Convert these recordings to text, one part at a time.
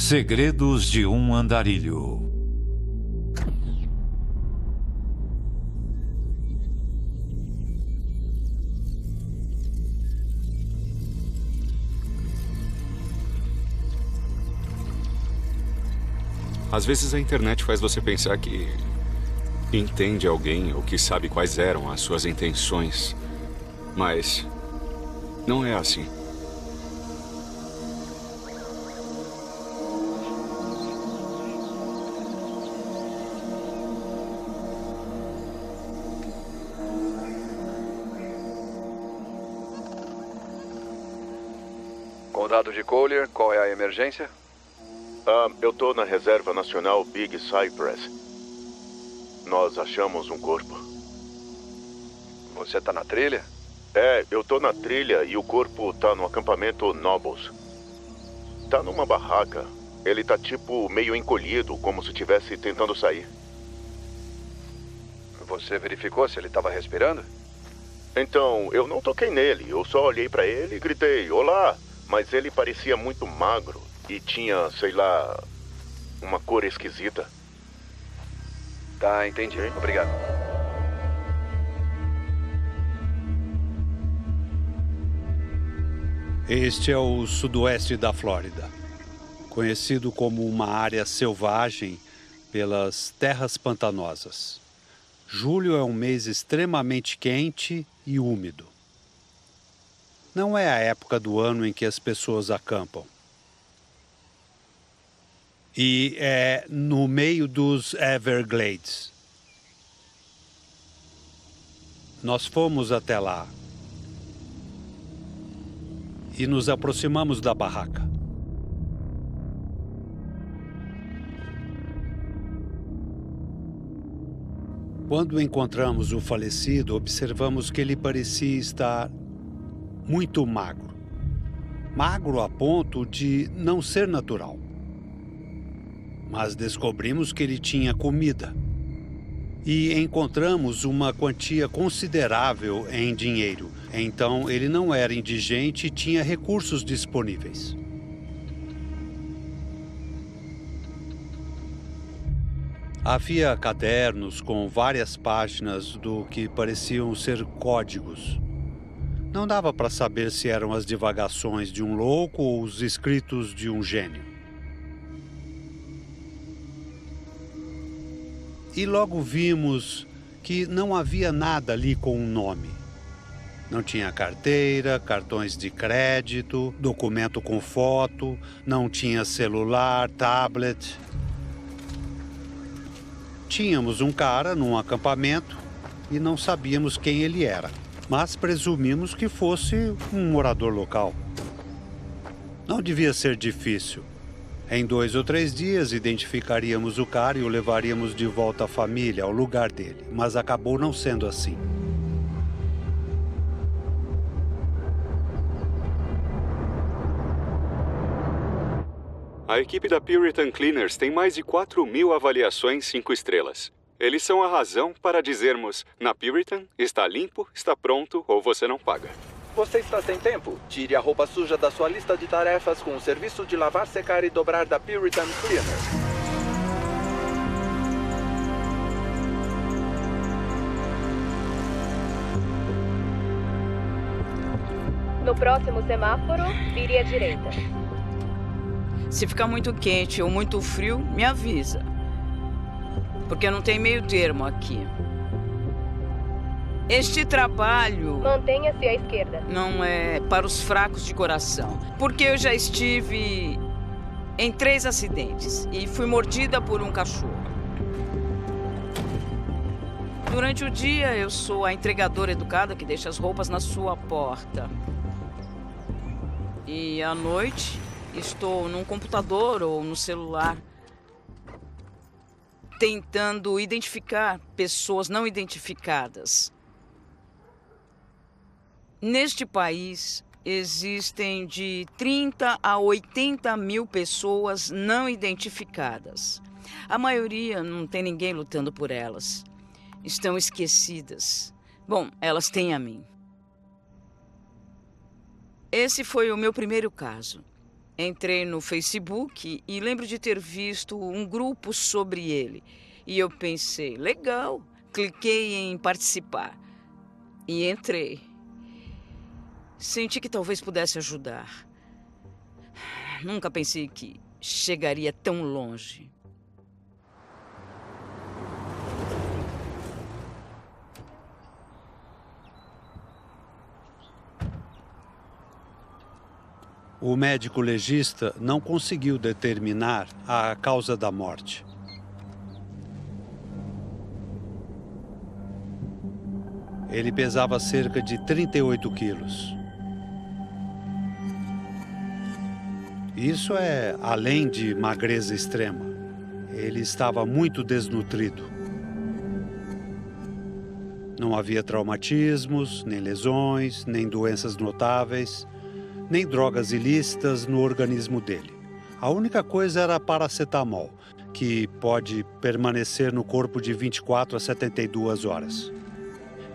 Segredos de um Andarilho. Às vezes a internet faz você pensar que entende alguém ou que sabe quais eram as suas intenções. Mas não é assim. Condado de Collier, qual é a emergência? Eu tô na Reserva Nacional Big Cypress. Nós achamos um corpo. Você tá na trilha? Eu tô na trilha e o corpo tá no acampamento Nobles. Tá numa barraca. Ele tá tipo meio encolhido, como se estivesse tentando sair. Você verificou se ele estava respirando? Então, eu não toquei nele. Eu só olhei pra ele e gritei, olá! Mas ele parecia muito magro e tinha, sei lá, uma cor esquisita. Tá, entendi. Obrigado. Este é o sudoeste da Flórida, conhecido como uma área selvagem pelas terras pantanosas. Julho é um mês extremamente quente e úmido. Não é a época do ano em que as pessoas acampam. E é no meio dos Everglades. Nós fomos até lá e nos aproximamos da barraca. Quando encontramos o falecido, observamos que ele parecia estar muito magro. Magro a ponto de não ser natural. Mas descobrimos que ele tinha comida. E encontramos uma quantia considerável em dinheiro. Então, ele não era indigente e tinha recursos disponíveis. Havia cadernos com várias páginas do que pareciam ser códigos. Não dava para saber se eram as divagações de um louco ou os escritos de um gênio. E logo vimos que não havia nada ali com um nome. Não tinha carteira, cartões de crédito, documento com foto, não tinha celular, tablet. Tínhamos um cara num acampamento e não sabíamos quem ele era, mas presumimos que fosse um morador local. Não devia ser difícil. Em 2 ou 3 dias, identificaríamos o cara e o levaríamos de volta à família, ao lugar dele. Mas acabou não sendo assim. A equipe da Puritan Cleaners tem mais de 4.000 avaliações 5 estrelas. Eles são a razão para dizermos, na Puritan, está limpo, está pronto ou você não paga. Você está sem tempo? Tire a roupa suja da sua lista de tarefas com o serviço de lavar, secar e dobrar da Puritan Cleaners. No próximo semáforo, vire à direita. Se ficar muito quente ou muito frio, me avisa. Porque não tem meio termo aqui. Este trabalho... Mantenha-se à esquerda. Não é para os fracos de coração. Porque eu já estive em 3 acidentes e fui mordida por um cachorro. Durante o dia, eu sou a entregadora educada que deixa as roupas na sua porta. E à noite, estou num computador ou no celular tentando identificar pessoas não identificadas. Neste país, existem de 30 a 80 mil pessoas não identificadas. A maioria não tem ninguém lutando por elas. Estão esquecidas. Bom, elas têm a mim. Esse foi o meu primeiro caso. Entrei no Facebook e lembro de ter visto um grupo sobre ele. E eu pensei, legal, cliquei em participar. E entrei. Senti que talvez pudesse ajudar. Nunca pensei que chegaria tão longe. O médico legista não conseguiu determinar a causa da morte. Ele pesava cerca de 38 quilos. Isso é além de magreza extrema. Ele estava muito desnutrido. Não havia traumatismos, nem lesões, nem doenças notáveis, nem drogas ilícitas no organismo dele. A única coisa era paracetamol, que pode permanecer no corpo de 24 a 72 horas.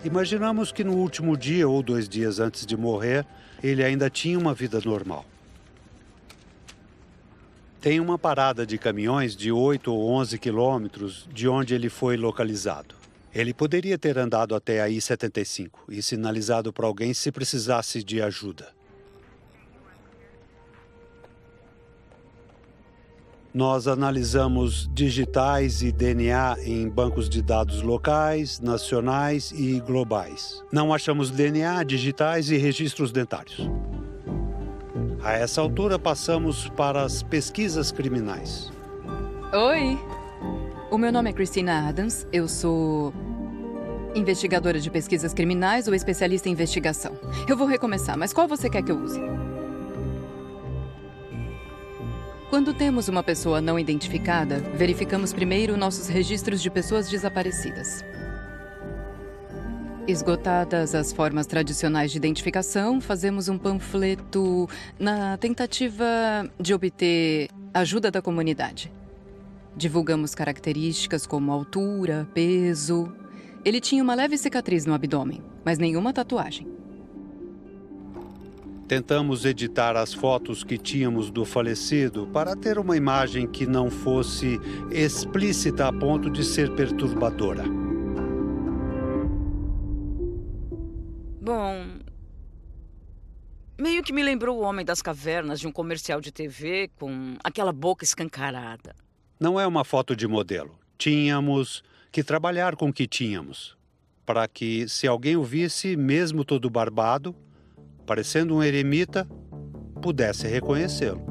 Imaginamos que no último dia ou 2 dias antes de morrer, ele ainda tinha uma vida normal. Tem uma parada de caminhões de 8 ou 11 quilômetros de onde ele foi localizado. Ele poderia ter andado até a I-75 e sinalizado para alguém se precisasse de ajuda. Nós analisamos digitais e DNA em bancos de dados locais, nacionais e globais. Não achamos DNA, digitais e registros dentários. A essa altura, passamos para as pesquisas criminais. Oi, o meu nome é Christina Adams. Eu sou investigadora de pesquisas criminais ou especialista em investigação. Eu vou recomeçar, mas qual você quer que eu use? Quando temos uma pessoa não identificada, verificamos primeiro nossos registros de pessoas desaparecidas. Esgotadas as formas tradicionais de identificação, fazemos um panfleto na tentativa de obter ajuda da comunidade. Divulgamos características como altura, peso. Ele tinha uma leve cicatriz no abdômen, mas nenhuma tatuagem. Tentamos editar as fotos que tínhamos do falecido para ter uma imagem que não fosse explícita a ponto de ser perturbadora. Bom, meio que me lembrou o Homem das Cavernas de um comercial de TV com aquela boca escancarada. Não é uma foto de modelo. Tínhamos que trabalhar com o que tínhamos, para que, se alguém o visse, mesmo todo barbado, parecendo um eremita, pudesse reconhecê-lo.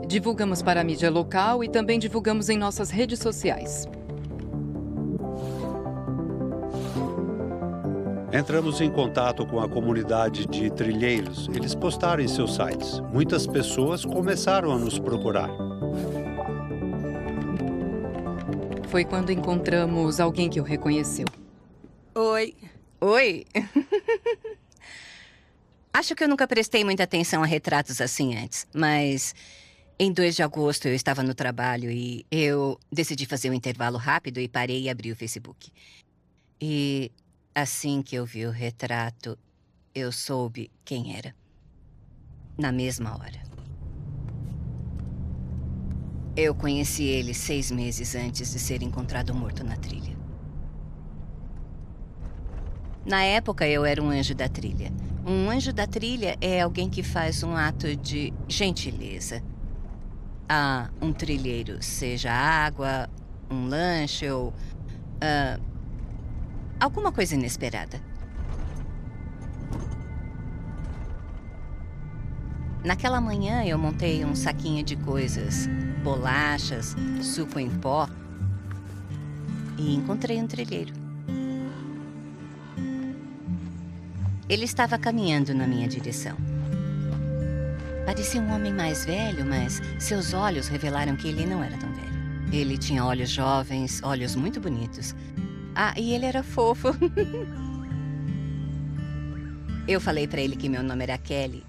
Divulgamos para a mídia local e também divulgamos em nossas redes sociais. Entramos em contato com a comunidade de trilheiros. Eles postaram em seus sites. Muitas pessoas começaram a nos procurar. Foi quando encontramos alguém que o reconheceu. Oi. Oi. Acho que eu nunca prestei muita atenção a retratos assim antes, mas em 2 de agosto eu estava no trabalho e eu decidi fazer um intervalo rápido e parei e abri o Facebook. E assim que eu vi o retrato, eu soube quem era. Na mesma hora. Eu conheci ele 6 meses antes de ser encontrado morto na trilha. Na época, eu era um anjo da trilha. Um anjo da trilha é alguém que faz um ato de gentileza a um trilheiro, seja água, um lanche ou alguma coisa inesperada. Naquela manhã, eu montei um saquinho de coisas, bolachas, suco em pó, e encontrei um trilheiro. Ele estava caminhando na minha direção. Parecia um homem mais velho, mas seus olhos revelaram que ele não era tão velho. Ele tinha olhos jovens, olhos muito bonitos. Ah, e ele era fofo. Eu falei para ele que meu nome era Kelly.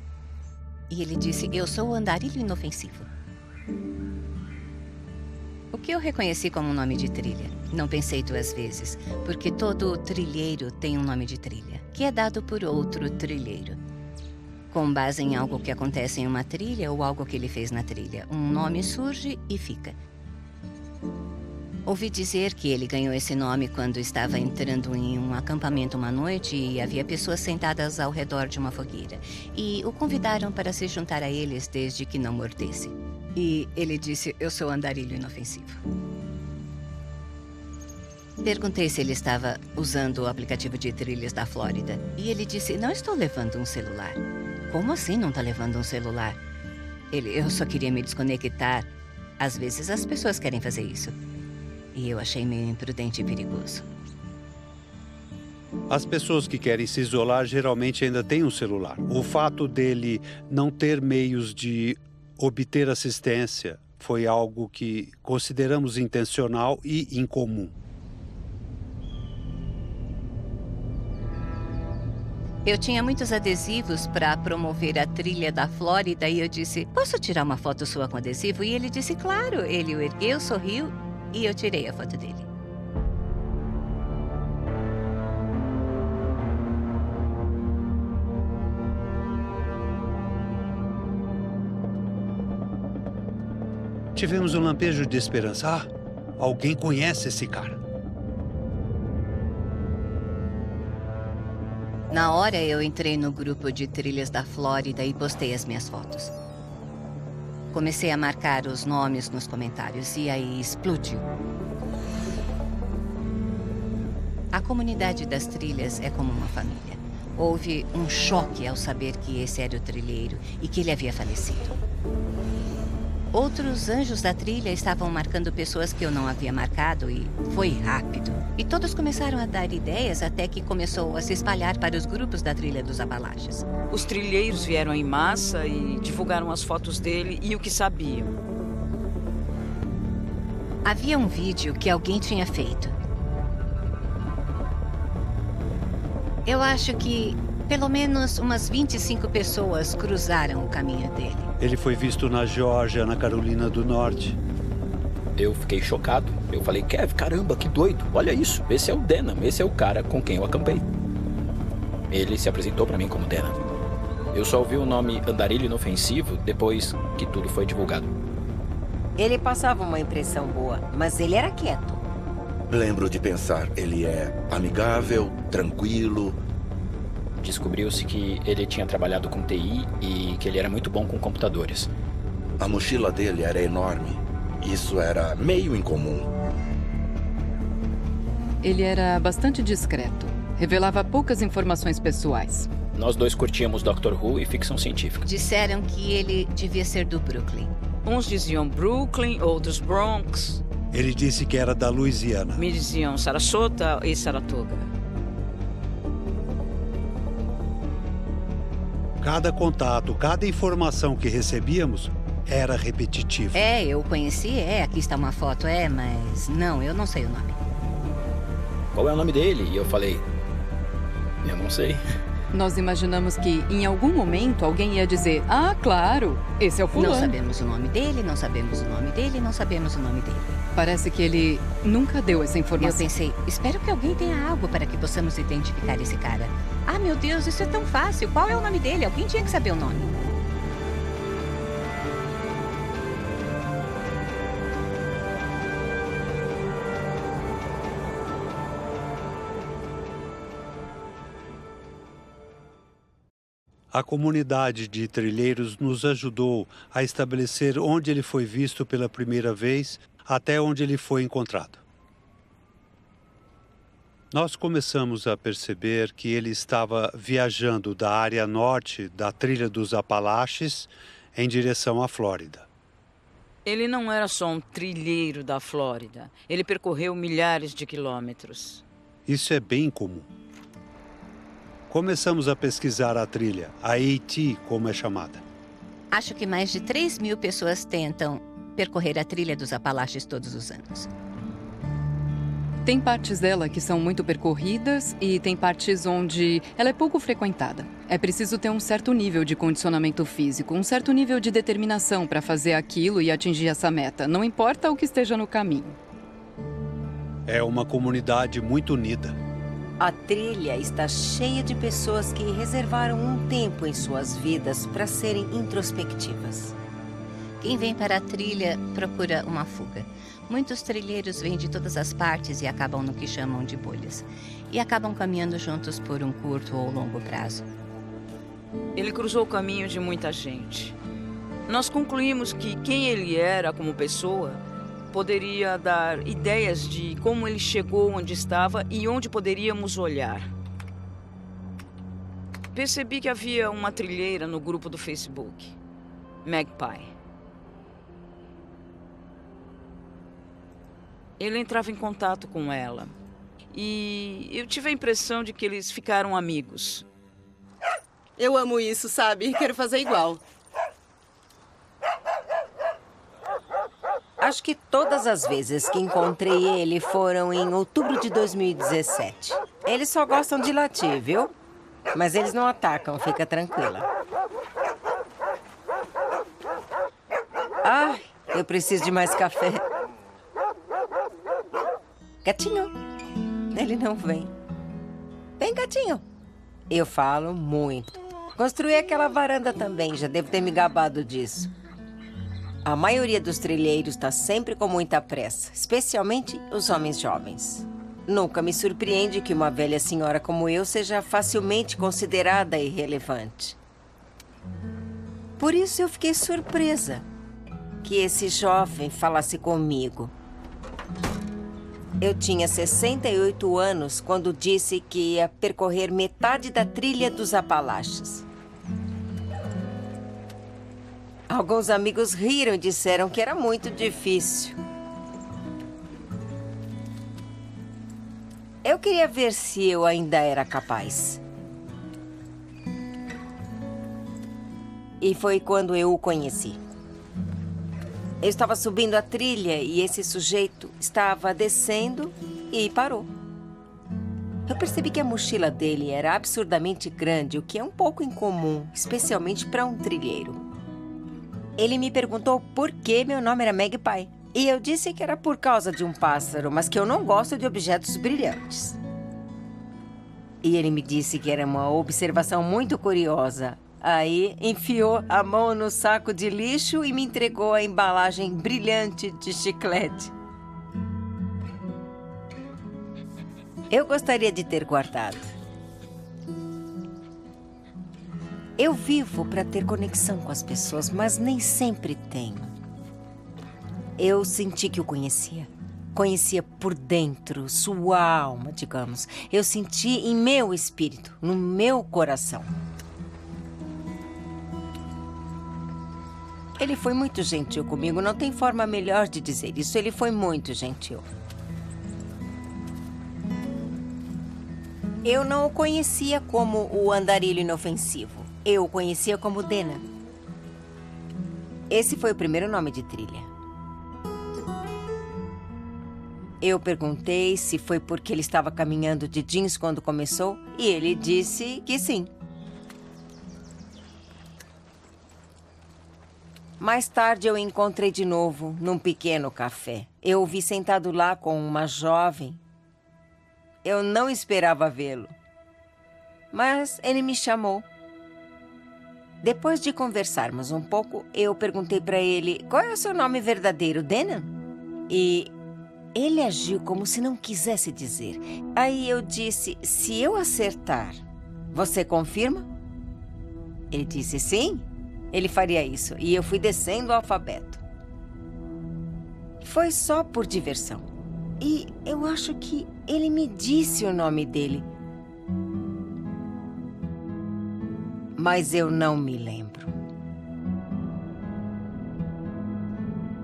E ele disse, eu sou o andarilho inofensivo. O que eu reconheci como um nome de trilha. Não pensei 2 vezes, porque todo trilheiro tem um nome de trilha, que é dado por outro trilheiro. Com base em algo que acontece em uma trilha ou algo que ele fez na trilha. Um nome surge e fica. Ouvi dizer que ele ganhou esse nome quando estava entrando em um acampamento uma noite e havia pessoas sentadas ao redor de uma fogueira. E o convidaram para se juntar a eles desde que não mordesse. E ele disse, eu sou andarilho inofensivo. Perguntei se ele estava usando o aplicativo de trilhas da Flórida. E ele disse, não estou levando um celular. Como assim não está levando um celular? Eu só queria me desconectar. Às vezes as pessoas querem fazer isso. E eu achei meio imprudente e perigoso. As pessoas que querem se isolar geralmente ainda têm um celular. O fato dele não ter meios de obter assistência foi algo que consideramos intencional e incomum. Eu tinha muitos adesivos para promover a trilha da Flórida e eu disse, posso tirar uma foto sua com adesivo? E ele disse, claro. Ele o ergueu, sorriu e eu tirei a foto dele. Tivemos um lampejo de esperança. Ah, alguém conhece esse cara. Na hora, eu entrei no grupo de trilhas da Flórida e postei as minhas fotos. Comecei a marcar os nomes nos comentários e aí explodiu. A comunidade das trilhas é como uma família. Houve um choque ao saber que esse era o trilheiro e que ele havia falecido. Outros anjos da trilha estavam marcando pessoas que eu não havia marcado e foi rápido. E todos começaram a dar ideias até que começou a se espalhar para os grupos da trilha dos Apalaches. Os trilheiros vieram em massa e divulgaram as fotos dele e o que sabiam. Havia um vídeo que alguém tinha feito. Eu acho que pelo menos umas 25 pessoas cruzaram o caminho dele. Ele foi visto na Geórgia, na Carolina do Norte. Eu fiquei chocado. Eu falei, Kev, caramba, que doido. Olha isso, esse é o Denham, esse é o cara com quem eu acampei. Ele se apresentou pra mim como Denham. Eu só ouvi o nome Andarilho Inofensivo depois que tudo foi divulgado. Ele passava uma impressão boa, mas ele era quieto. Lembro de pensar, ele é amigável, tranquilo. Descobriu-se que ele tinha trabalhado com TI e que ele era muito bom com computadores. A mochila dele era enorme. Isso era meio incomum. Ele era bastante discreto. Revelava poucas informações pessoais. Nós dois curtíamos Doctor Who e ficção científica. Disseram que ele devia ser do Brooklyn. Uns diziam Brooklyn, outros Bronx. Ele disse que era da Louisiana. Me diziam Sarasota e Saratoga. Cada contato, cada informação que recebíamos era repetitivo. Eu conheci, aqui está uma foto, mas não, eu não sei o nome. Qual é o nome dele? E eu falei, eu não sei. Nós imaginamos que, em algum momento, alguém ia dizer, ah, claro, esse é o fulano. Não sabemos o nome dele, não sabemos o nome dele, não sabemos o nome dele. Parece que ele nunca deu essa informação. Eu pensei, espero que alguém tenha algo para que possamos identificar esse cara. Ah, meu Deus, isso é tão fácil. Qual é o nome dele? Alguém tinha que saber o nome. A comunidade de trilheiros nos ajudou a estabelecer onde ele foi visto pela primeira vez até onde ele foi encontrado. Nós começamos a perceber que ele estava viajando da área norte da trilha dos Apalaches em direção à Flórida. Ele não era só um trilheiro da Flórida. Ele percorreu milhares de quilômetros. Isso é bem comum. Começamos a pesquisar a trilha, a AT, como é chamada. Acho que mais de 3.000 pessoas tentam percorrer a trilha dos Apalaches todos os anos. Tem partes dela que são muito percorridas e tem partes onde ela é pouco frequentada. É preciso ter um certo nível de condicionamento físico, um certo nível de determinação para fazer aquilo e atingir essa meta, não importa o que esteja no caminho. É uma comunidade muito unida. A trilha está cheia de pessoas que reservaram um tempo em suas vidas para serem introspectivas. Quem vem para a trilha procura uma fuga. Muitos trilheiros vêm de todas as partes e acabam no que chamam de bolhas. E acabam caminhando juntos por um curto ou longo prazo. Ele cruzou o caminho de muita gente. Nós concluímos que quem ele era como pessoa poderia dar ideias de como ele chegou onde estava e onde poderíamos olhar. Percebi que havia uma trilheira no grupo do Facebook, Magpie. Ele entrava em contato com ela e eu tive a impressão de que eles ficaram amigos. Eu amo isso, sabe? Quero fazer igual. Acho que todas as vezes que encontrei ele foram em outubro de 2017. Eles só gostam de latir, viu? Mas eles não atacam, fica tranquila. Ai, eu preciso de mais café. Gatinho, ele não vem. Vem, gatinho. Eu falo muito. Construí aquela varanda também, já devo ter me gabado disso. A maioria dos trilheiros está sempre com muita pressa, especialmente os homens jovens. Nunca me surpreende que uma velha senhora como eu seja facilmente considerada irrelevante. Por isso eu fiquei surpresa que esse jovem falasse comigo. Eu tinha 68 anos quando disse que ia percorrer metade da trilha dos Apalaches. Alguns amigos riram e disseram que era muito difícil. Eu queria ver se eu ainda era capaz. E foi quando eu o conheci. Eu estava subindo a trilha e esse sujeito estava descendo e parou. Eu percebi que a mochila dele era absurdamente grande, o que é um pouco incomum, especialmente para um trilheiro. Ele me perguntou por que meu nome era Magpie. E eu disse que era por causa de um pássaro, mas que eu não gosto de objetos brilhantes. E ele me disse que era uma observação muito curiosa. Aí enfiou a mão no saco de lixo e me entregou a embalagem brilhante de chiclete. Eu gostaria de ter guardado. Eu vivo para ter conexão com as pessoas, mas nem sempre tenho. Eu senti que o conhecia. Conhecia por dentro, sua alma, digamos. Eu senti em meu espírito, no meu coração. Ele foi muito gentil comigo, não tem forma melhor de dizer isso. Ele foi muito gentil. Eu não o conhecia como o andarilho inofensivo. Eu o conhecia como Dena. Esse foi o primeiro nome de trilha. Eu perguntei se foi porque ele estava caminhando de jeans quando começou, e ele disse que sim. Mais tarde eu o encontrei de novo num pequeno café. Eu o vi sentado lá com uma jovem. Eu não esperava vê-lo, mas ele me chamou. Depois de conversarmos um pouco, eu perguntei para ele qual é o seu nome verdadeiro, Denan? E ele agiu como se não quisesse dizer. Aí eu disse, se eu acertar, você confirma? Ele disse sim, ele faria isso. E eu fui descendo o alfabeto. Foi só por diversão. E eu acho que ele me disse o nome dele. Mas eu não me lembro.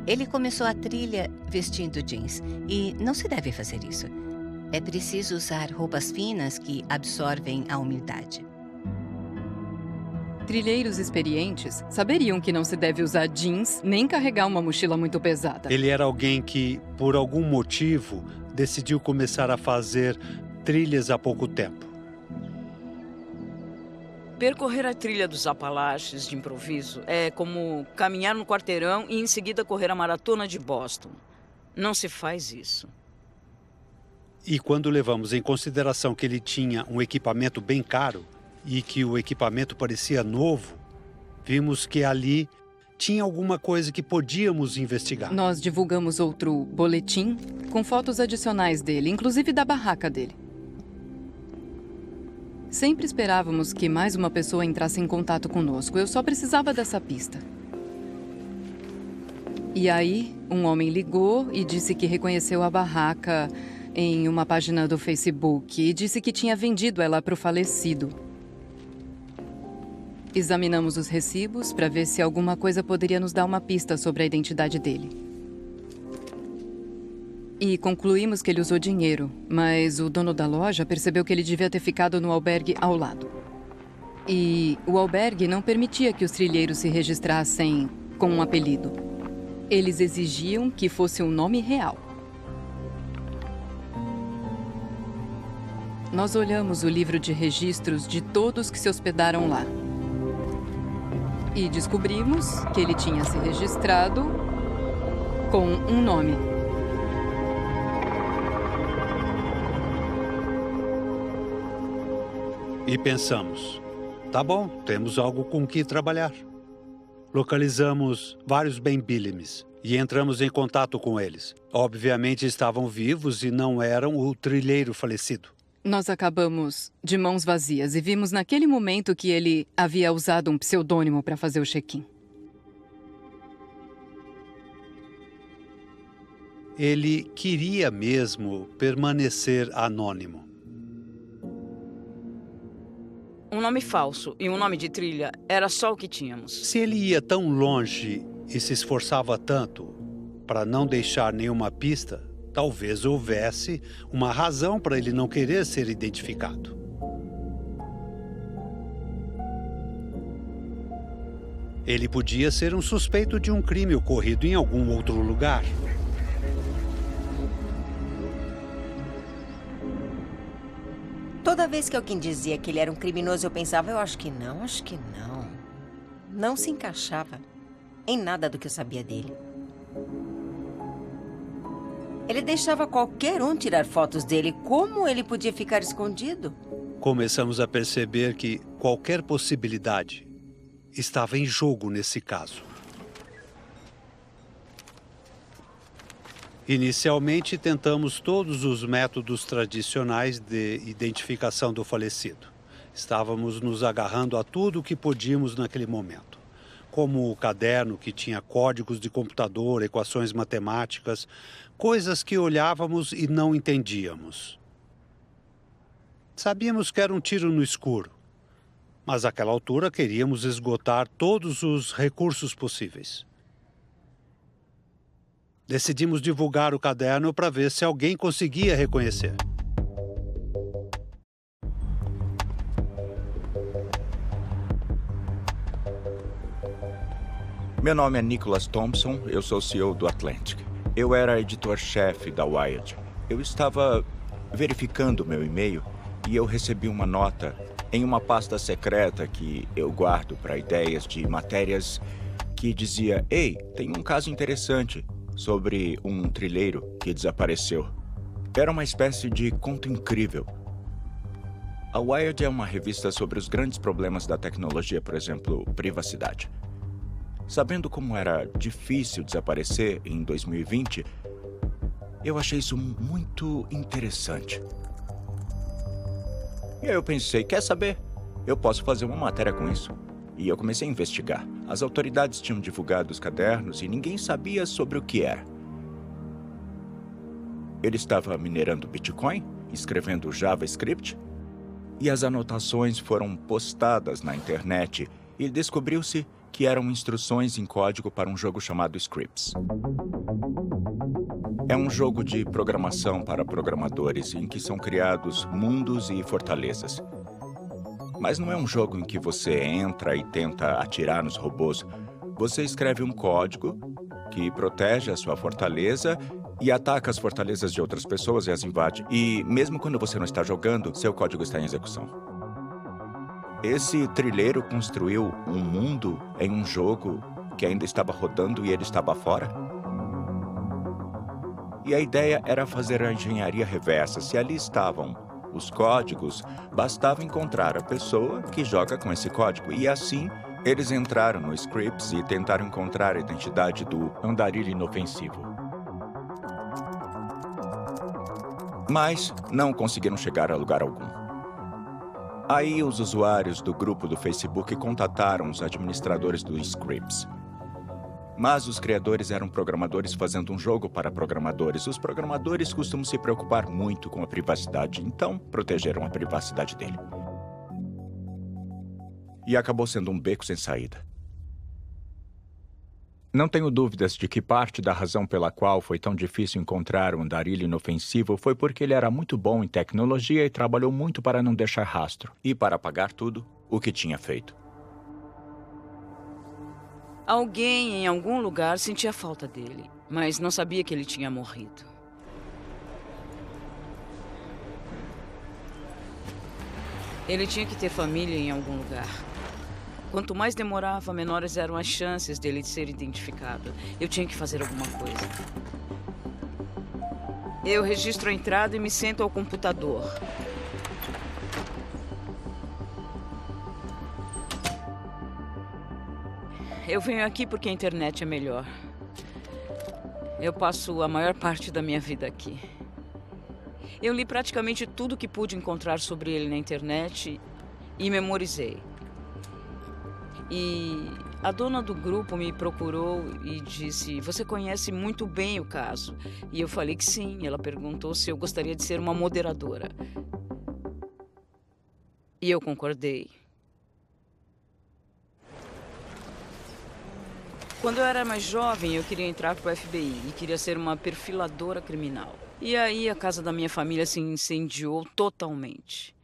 Ele começou a trilha vestindo jeans. E não se deve fazer isso. É preciso usar roupas finas que absorvem a umidade. Trilheiros experientes saberiam que não se deve usar jeans nem carregar uma mochila muito pesada. Ele era alguém que, por algum motivo, decidiu começar a fazer trilhas há pouco tempo. Percorrer a trilha dos Apalaches de improviso é como caminhar no quarteirão e em seguida correr a maratona de Boston. Não se faz isso. E quando levamos em consideração que ele tinha um equipamento bem caro e que o equipamento parecia novo, vimos que ali tinha alguma coisa que podíamos investigar. Nós divulgamos outro boletim com fotos adicionais dele, inclusive da barraca dele. Sempre esperávamos que mais uma pessoa entrasse em contato conosco. Eu só precisava dessa pista. E aí, um homem ligou e disse que reconheceu a barraca em uma página do Facebook e disse que tinha vendido ela para o falecido. Examinamos os recibos para ver se alguma coisa poderia nos dar uma pista sobre a identidade dele. E concluímos que ele usou dinheiro, mas o dono da loja percebeu que ele devia ter ficado no albergue ao lado. E o albergue não permitia que os trilheiros se registrassem com um apelido. Eles exigiam que fosse um nome real. Nós olhamos o livro de registros de todos que se hospedaram lá. E descobrimos que ele tinha se registrado com um nome. E pensamos, tá bom, temos algo com que trabalhar. Localizamos vários Ben-Billimes e entramos em contato com eles. Obviamente estavam vivos e não eram o trilheiro falecido. Nós acabamos de mãos vazias e vimos naquele momento que ele havia usado um pseudônimo para fazer o check-in. Ele queria mesmo permanecer anônimo. Um nome falso e um nome de trilha era só o que tínhamos. Se ele ia tão longe e se esforçava tanto para não deixar nenhuma pista, talvez houvesse uma razão para ele não querer ser identificado. Ele podia ser um suspeito de um crime ocorrido em algum outro lugar. Toda vez que alguém dizia que ele era um criminoso, eu pensava, eu acho que não, acho que não. Não se encaixava em nada do que eu sabia dele. Ele deixava qualquer um tirar fotos dele. Como ele podia ficar escondido? Começamos a perceber que qualquer possibilidade estava em jogo nesse caso. Inicialmente, tentamos todos os métodos tradicionais de identificação do falecido. Estávamos nos agarrando a tudo o que podíamos naquele momento, como o caderno que tinha códigos de computador, equações matemáticas, coisas que olhávamos e não entendíamos. Sabíamos que era um tiro no escuro, mas àquela altura queríamos esgotar todos os recursos possíveis. Decidimos divulgar o caderno para ver se alguém conseguia reconhecer. Meu nome é Nicholas Thompson, eu sou CEO do Atlantic. Eu era editor-chefe da Wired. Eu estava verificando meu e-mail e eu recebi uma nota em uma pasta secreta que eu guardo para ideias de matérias que dizia: "Ei, tem um caso interessante sobre um trilheiro que desapareceu." Era uma espécie de conto incrível. A Wired é uma revista sobre os grandes problemas da tecnologia, por exemplo, privacidade. Sabendo como era difícil desaparecer em 2020, eu achei isso muito interessante. E aí eu pensei, quer saber? Eu posso fazer uma matéria com isso. E eu comecei a investigar. As autoridades tinham divulgado os cadernos e ninguém sabia sobre o que era. Ele estava minerando Bitcoin, escrevendo JavaScript, e as anotações foram postadas na internet e descobriu-se que eram instruções em código para um jogo chamado Scripts. É um jogo de programação para programadores em que são criados mundos e fortalezas. Mas não é um jogo em que você entra e tenta atirar nos robôs. Você escreve um código que protege a sua fortaleza e ataca as fortalezas de outras pessoas e as invade. E mesmo quando você não está jogando, seu código está em execução. Esse trilheiro construiu um mundo em um jogo que ainda estava rodando e ele estava fora. E a ideia era fazer a engenharia reversa. Se ali estavam os códigos, bastava encontrar a pessoa que joga com esse código. E assim, eles entraram no Scripps e tentaram encontrar a identidade do andarilho inofensivo. Mas não conseguiram chegar a lugar algum. Aí os usuários do grupo do Facebook contataram os administradores do Scripps. Mas os criadores eram programadores fazendo um jogo para programadores. Os programadores costumam se preocupar muito com a privacidade, então protegeram a privacidade dele. E acabou sendo um beco sem saída. Não tenho dúvidas de que parte da razão pela qual foi tão difícil encontrar o andarilho inofensivo foi porque ele era muito bom em tecnologia e trabalhou muito para não deixar rastro e para apagar tudo o que tinha feito. Alguém em algum lugar sentia falta dele, mas não sabia que ele tinha morrido. Ele tinha que ter família em algum lugar. Quanto mais demorava, menores eram as chances dele ser identificado. Eu tinha que fazer alguma coisa. Eu registro a entrada e me sento ao computador. Eu venho aqui porque a internet é melhor. Eu passo a maior parte da minha vida aqui. Eu li praticamente tudo que pude encontrar sobre ele na internet e memorizei. E a dona do grupo me procurou e disse: "Você conhece muito bem o caso." E eu falei que sim. Ela perguntou se eu gostaria de ser uma moderadora. E eu concordei. Quando eu era mais jovem, eu queria entrar para o FBI e queria ser uma perfiladora criminal. E aí a casa da minha família se incendiou totalmente.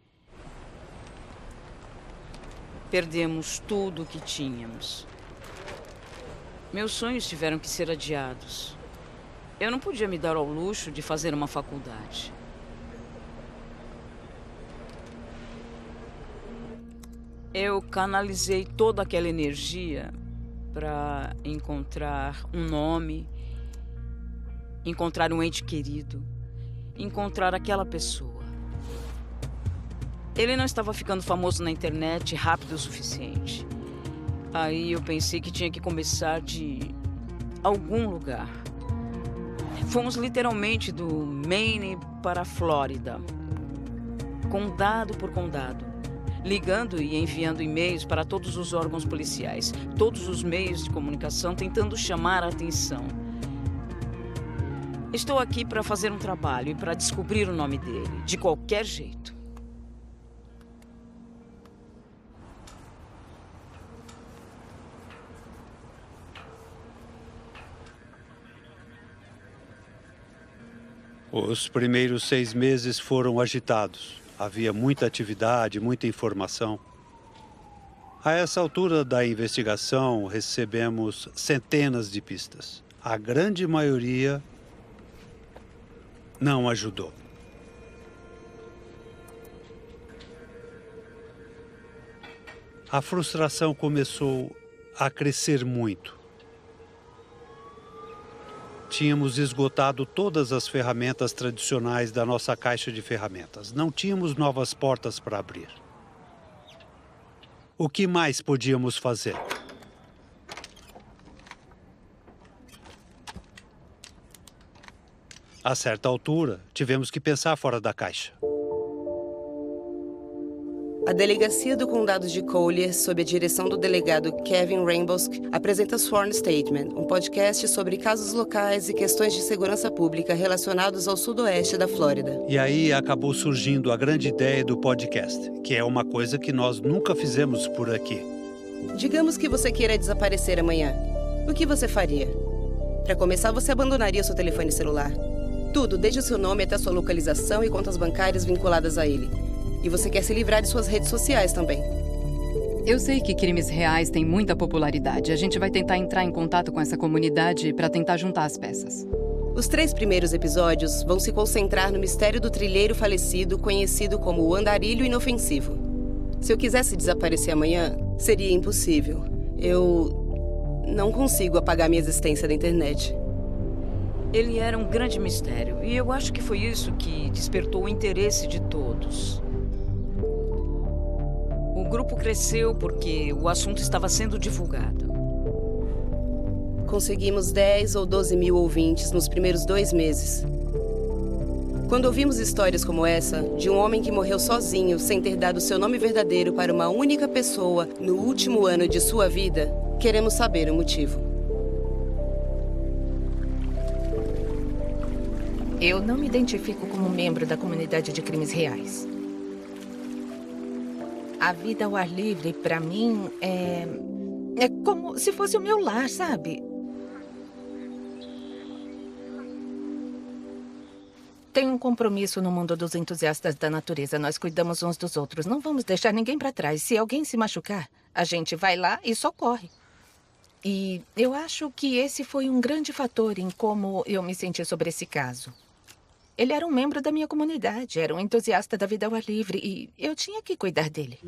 Perdemos tudo o que tínhamos. Meus sonhos tiveram que ser adiados. Eu não podia me dar ao luxo de fazer uma faculdade. Eu canalizei toda aquela energia para encontrar um nome, encontrar um ente querido, encontrar aquela pessoa. Ele não estava ficando famoso na internet rápido o suficiente. Aí eu pensei que tinha que começar de algum lugar. Fomos literalmente do Maine para a Flórida, condado por condado, ligando e enviando e-mails para todos os órgãos policiais, todos os meios de comunicação, tentando chamar a atenção. Estou aqui para fazer um trabalho e para descobrir o nome dele, de qualquer jeito. Os primeiros 6 meses foram agitados. Havia muita atividade, muita informação. A essa altura da investigação, recebemos centenas de pistas. A grande maioria não ajudou. A frustração começou a crescer muito. Tínhamos esgotado todas as ferramentas tradicionais da nossa caixa de ferramentas. Não tínhamos novas portas para abrir. O que mais podíamos fazer? A certa altura, tivemos que pensar fora da caixa. A Delegacia do Condado de Collier, sob a direção do delegado Kevin Rainbosk, apresenta Sworn Statement, um podcast sobre casos locais e questões de segurança pública relacionados ao sudoeste da Flórida. E aí acabou surgindo a grande ideia do podcast, que é uma coisa que nós nunca fizemos por aqui. Digamos que você queira desaparecer amanhã. O que você faria? Para começar, você abandonaria seu telefone celular. Tudo, desde o seu nome até a sua localização e contas bancárias vinculadas a ele. E você quer se livrar de suas redes sociais também. Eu sei que crimes reais têm muita popularidade. A gente vai tentar entrar em contato com essa comunidade para tentar juntar as peças. Os 3 primeiros episódios vão se concentrar no mistério do trilheiro falecido, conhecido como o Andarilho Inofensivo. Se eu quisesse desaparecer amanhã, seria impossível. Eu não consigo apagar minha existência da internet. Ele era um grande mistério, e eu acho que foi isso que despertou o interesse de todos. O grupo cresceu porque o assunto estava sendo divulgado. Conseguimos 10 ou 12 mil ouvintes nos primeiros 2 meses. Quando ouvimos histórias como essa, de um homem que morreu sozinho, sem ter dado seu nome verdadeiro para uma única pessoa no último ano de sua vida, queremos saber o motivo. Eu não me identifico como membro da comunidade de crimes reais. A vida ao ar livre, para mim, é como se fosse o meu lar, sabe? Tenho um compromisso no mundo dos entusiastas da natureza. Nós cuidamos uns dos outros. Não vamos deixar ninguém para trás. Se alguém se machucar, a gente vai lá e socorre. E eu acho que esse foi um grande fator em como eu me senti sobre esse caso. Ele era um membro da minha comunidade, era um entusiasta da vida ao ar livre e eu tinha que cuidar dele.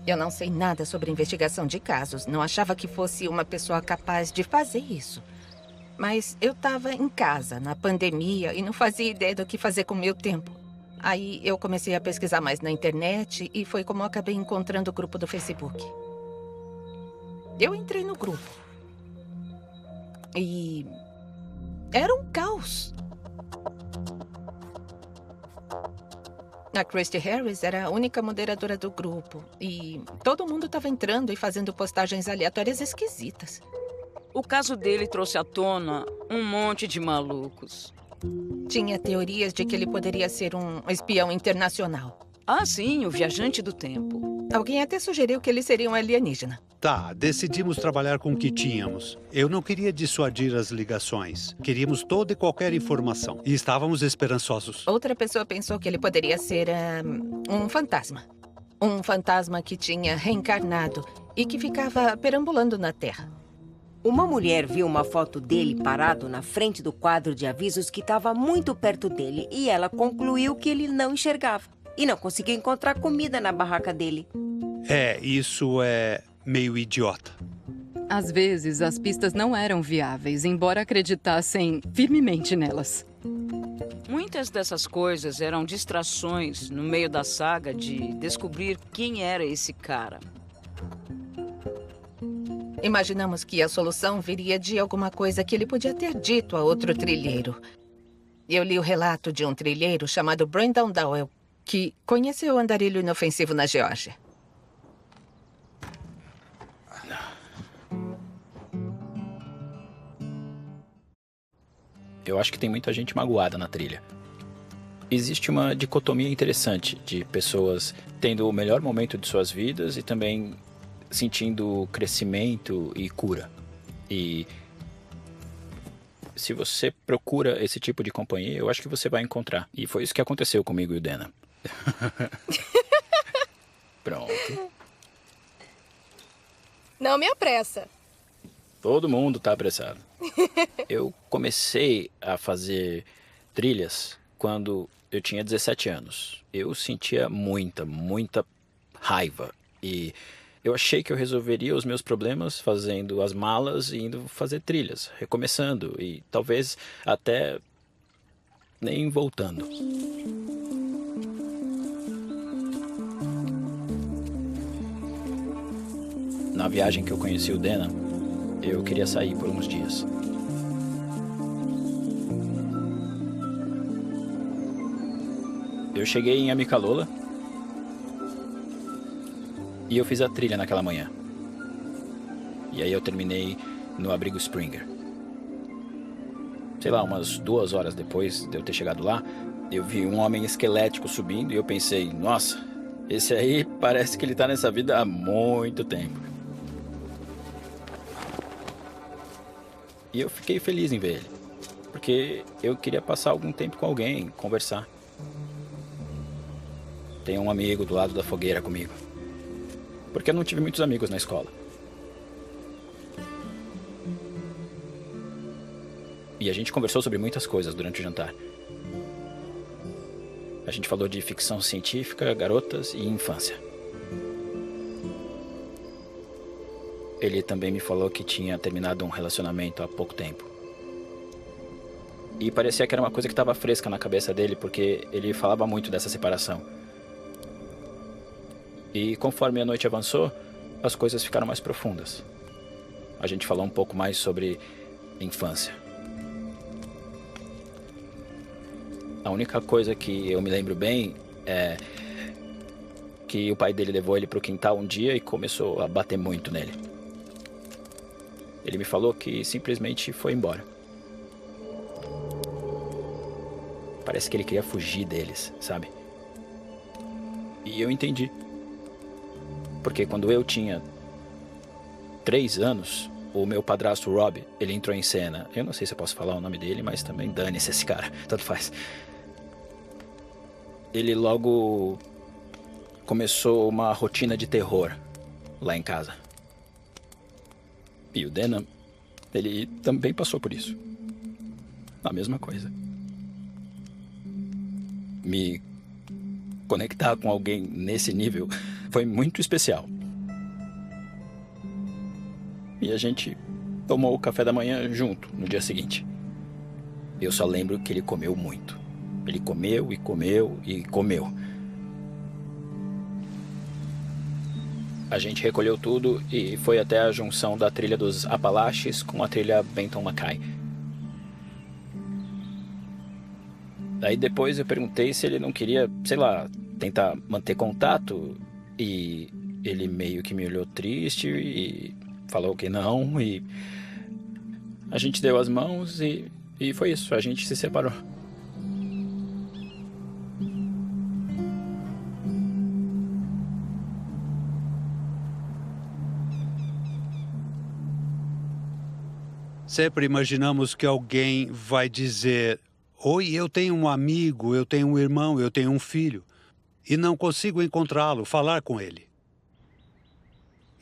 Eu não sei nada sobre investigação de casos. Não achava que fosse uma pessoa capaz de fazer isso. Mas eu estava em casa, na pandemia, e não fazia ideia do que fazer com o meu tempo. Aí eu comecei a pesquisar mais na internet e foi como eu acabei encontrando o grupo do Facebook. Eu entrei no grupo. E era um caos. A Christy Harris era a única moderadora do grupo. E todo mundo estava entrando e fazendo postagens aleatórias esquisitas. O caso dele trouxe à tona um monte de malucos. Tinha teorias de que ele poderia ser um espião internacional. Ah, sim, o viajante do tempo. Alguém até sugeriu que ele seria um alienígena. Tá, decidimos trabalhar com o que tínhamos. Eu não queria dissuadir as ligações. Queríamos toda e qualquer informação. E estávamos esperançosos. Outra pessoa pensou que ele poderia ser um fantasma. Um fantasma que tinha reencarnado e que ficava perambulando na Terra. Uma mulher viu uma foto dele parado na frente do quadro de avisos que estava muito perto dele e ela concluiu que ele não enxergava e não conseguiu encontrar comida na barraca dele. Isso é meio idiota. Às vezes, as pistas não eram viáveis, embora acreditassem firmemente nelas. Muitas dessas coisas eram distrações no meio da saga de descobrir quem era esse cara. Imaginamos que a solução viria de alguma coisa que ele podia ter dito a outro trilheiro. Eu li o relato de um trilheiro chamado Brandon Dowell, que conheceu o andarilho inofensivo na Geórgia. Eu acho que tem muita gente magoada na trilha. Existe uma dicotomia interessante de pessoas tendo o melhor momento de suas vidas e também sentindo crescimento e cura. E se você procura esse tipo de companhia, eu acho que você vai encontrar. E foi isso que aconteceu comigo e o Dana. Pronto. Não me apressa. Todo mundo tá apressado. Eu comecei a fazer trilhas quando eu tinha 17 anos. Eu sentia muita raiva. E eu achei que eu resolveria os meus problemas fazendo as malas e indo fazer trilhas, recomeçando e talvez até nem voltando. Na viagem que eu conheci o Dana, eu queria sair por uns dias. Eu cheguei em Amicalola e eu fiz a trilha naquela manhã. E aí eu terminei no abrigo Springer. Sei lá, umas 2 horas depois de eu ter chegado lá, eu vi um homem esquelético subindo e eu pensei, nossa, esse aí parece que ele tá nessa vida há muito tempo. E eu fiquei feliz em ver ele, porque eu queria passar algum tempo com alguém, conversar. Tem um amigo do lado da fogueira comigo. Porque eu não tive muitos amigos na escola. E a gente conversou sobre muitas coisas durante o jantar. A gente falou de ficção científica, garotas e infância. Ele também me falou que tinha terminado um relacionamento há pouco tempo. E parecia que era uma coisa que estava fresca na cabeça dele, porque ele falava muito dessa separação. E conforme a noite avançou, as coisas ficaram mais profundas. A gente falou um pouco mais sobre infância. A única coisa que eu me lembro bem é que o pai dele levou ele para o quintal um dia e começou a bater muito nele. Ele me falou que simplesmente foi embora. Parece que ele queria fugir deles, sabe? E eu entendi. Porque quando eu tinha 3 anos, o meu padrasto Rob, ele entrou em cena. Eu não sei se eu posso falar o nome dele, mas também dane-se esse cara. Tanto faz. Ele logo começou uma rotina de terror lá em casa. E o Denham, ele também passou por isso. A mesma coisa. Me conectar com alguém nesse nível foi muito especial. E a gente tomou o café da manhã junto no dia seguinte. Eu só lembro que ele comeu muito. Ele comeu e comeu e comeu. A gente recolheu tudo e foi até a junção da trilha dos Apalaches com a trilha Benton MacKaye. Aí depois eu perguntei se ele não queria, sei lá, tentar manter contato. E ele meio que me olhou triste e falou que não. E a gente deu as mãos e foi isso, a gente se separou. Sempre imaginamos que alguém vai dizer: oi, eu tenho um amigo, eu tenho um irmão, eu tenho um filho. E não consigo encontrá-lo, falar com ele.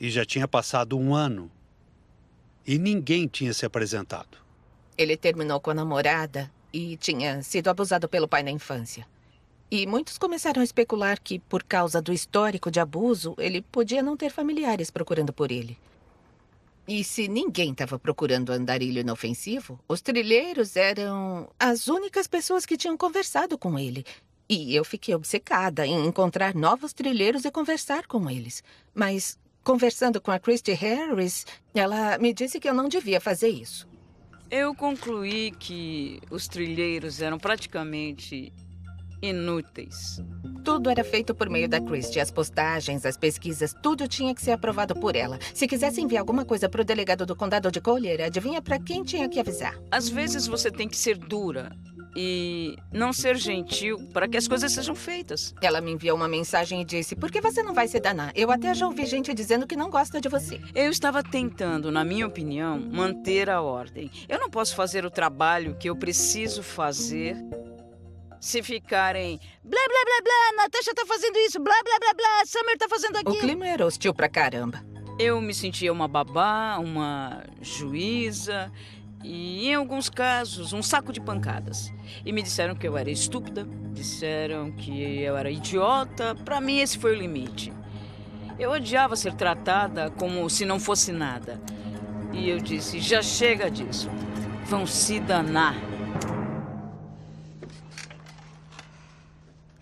E já tinha passado 1 ano. E ninguém tinha se apresentado. Ele terminou com a namorada e tinha sido abusado pelo pai na infância. E muitos começaram a especular que, por causa do histórico de abuso, ele podia não ter familiares procurando por ele. E se ninguém estava procurando andarilho inofensivo, os trilheiros eram as únicas pessoas que tinham conversado com ele. E eu fiquei obcecada em encontrar novos trilheiros e conversar com eles. Mas, conversando com a Christy Harris, ela me disse que eu não devia fazer isso. Eu concluí que os trilheiros eram praticamente inúteis. Tudo era feito por meio da Christy. As postagens, as pesquisas, tudo tinha que ser aprovado por ela. Se quisesse enviar alguma coisa para o delegado do condado de Collier, adivinha para quem tinha que avisar? Às vezes você tem que ser dura e não ser gentil para que as coisas sejam feitas. Ela me enviou uma mensagem e disse: por que você não vai se danar? Eu até já ouvi gente dizendo que não gosta de você. Eu estava tentando, na minha opinião, manter a ordem. Eu não posso fazer o trabalho que eu preciso fazer se ficarem blá, blá, blá, blá, Natasha tá fazendo isso, blá, blá, blá, blá, Summer tá fazendo aquilo. O clima era hostil pra caramba. Eu me sentia uma babá, uma juíza e, em alguns casos, um saco de pancadas. E me disseram que eu era estúpida, disseram que eu era idiota. Pra mim, esse foi o limite. Eu odiava ser tratada como se não fosse nada. E eu disse: já chega disso. Vão se danar.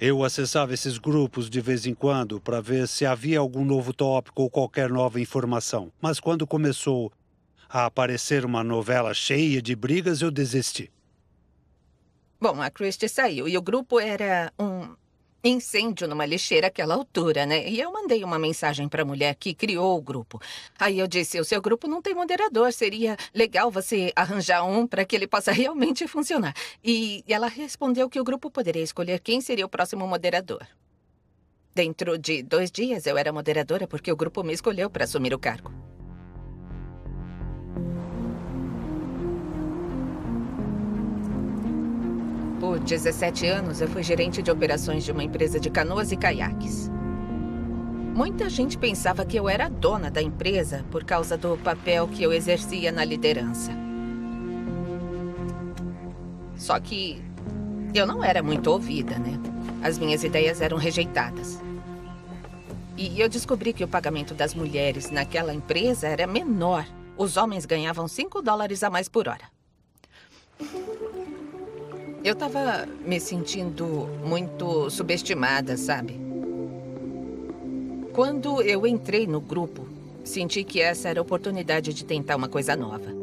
Eu acessava esses grupos de vez em quando para ver se havia algum novo tópico ou qualquer nova informação. Mas quando começou a aparecer uma novela cheia de brigas, eu desisti. Bom, a Christy saiu e o grupo era um incêndio numa lixeira àquela altura, né? E eu mandei uma mensagem para a mulher que criou o grupo. Aí eu disse: o seu grupo não tem moderador, seria legal você arranjar um para que ele possa realmente funcionar. E ela respondeu que o grupo poderia escolher quem seria o próximo moderador. Dentro de 2 dias eu era moderadora porque o grupo me escolheu para assumir o cargo. Por 17 anos, eu fui gerente de operações de uma empresa de canoas e caiaques. Muita gente pensava que eu era dona da empresa por causa do papel que eu exercia na liderança. Só que eu não era muito ouvida, né? As minhas ideias eram rejeitadas. E eu descobri que o pagamento das mulheres naquela empresa era menor. Os homens ganhavam $5 a mais por hora. Eu tava me sentindo muito subestimada, sabe? Quando eu entrei no grupo, senti que essa era a oportunidade de tentar uma coisa nova.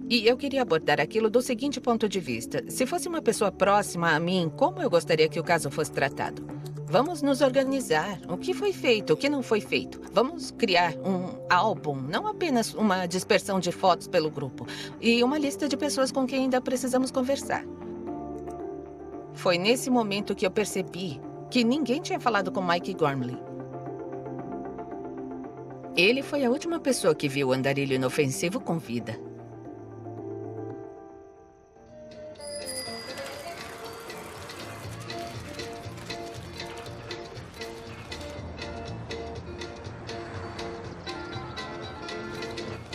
E eu queria abordar aquilo do seguinte ponto de vista. Se fosse uma pessoa próxima a mim, como eu gostaria que o caso fosse tratado? Vamos nos organizar. O que foi feito, o que não foi feito. Vamos criar um álbum, não apenas uma dispersão de fotos pelo grupo. E uma lista de pessoas com quem ainda precisamos conversar. Foi nesse momento que eu percebi que ninguém tinha falado com Mike Gormley. Ele foi a última pessoa que viu o andarilho inofensivo com vida.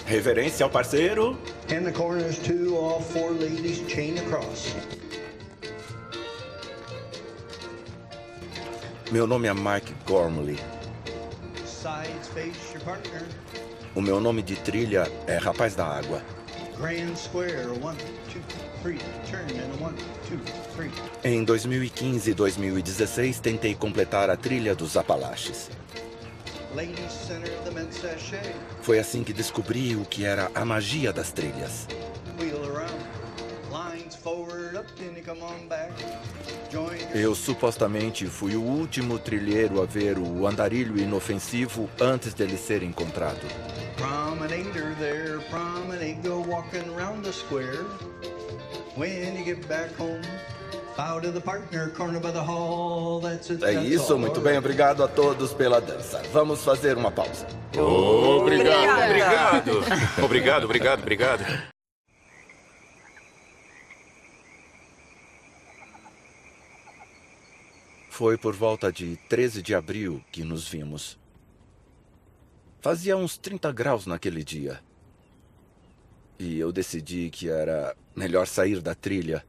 Reverência ao parceiro. In the corners, 2, all 4 ladies chain across. Meu nome é Mike Gormley. Sides face your partner. O meu nome de trilha é Rapaz da Água. Grand square, 1, 2, 3, turn and 1, 2, 3. Em 2015 e 2016, tentei completar a trilha dos Apalaches. Ladies center of the men's sachet. Foi assim que descobri o que era a magia das trilhas. Wheel around. Lines forward, up and come on back. Join. Eu supostamente fui o último trilheiro a ver o andarilho inofensivo antes dele ser encontrado. Promenader there, promenade, go walking around the square. When you get back home, bow to the partner, corner by the hall, that's it. É isso, muito bem, obrigado a todos pela dança. Vamos fazer uma pausa. Obrigado. Foi por volta de 13 de abril que nos vimos. Fazia uns 30 graus naquele dia. E eu decidi que era melhor sair da trilha.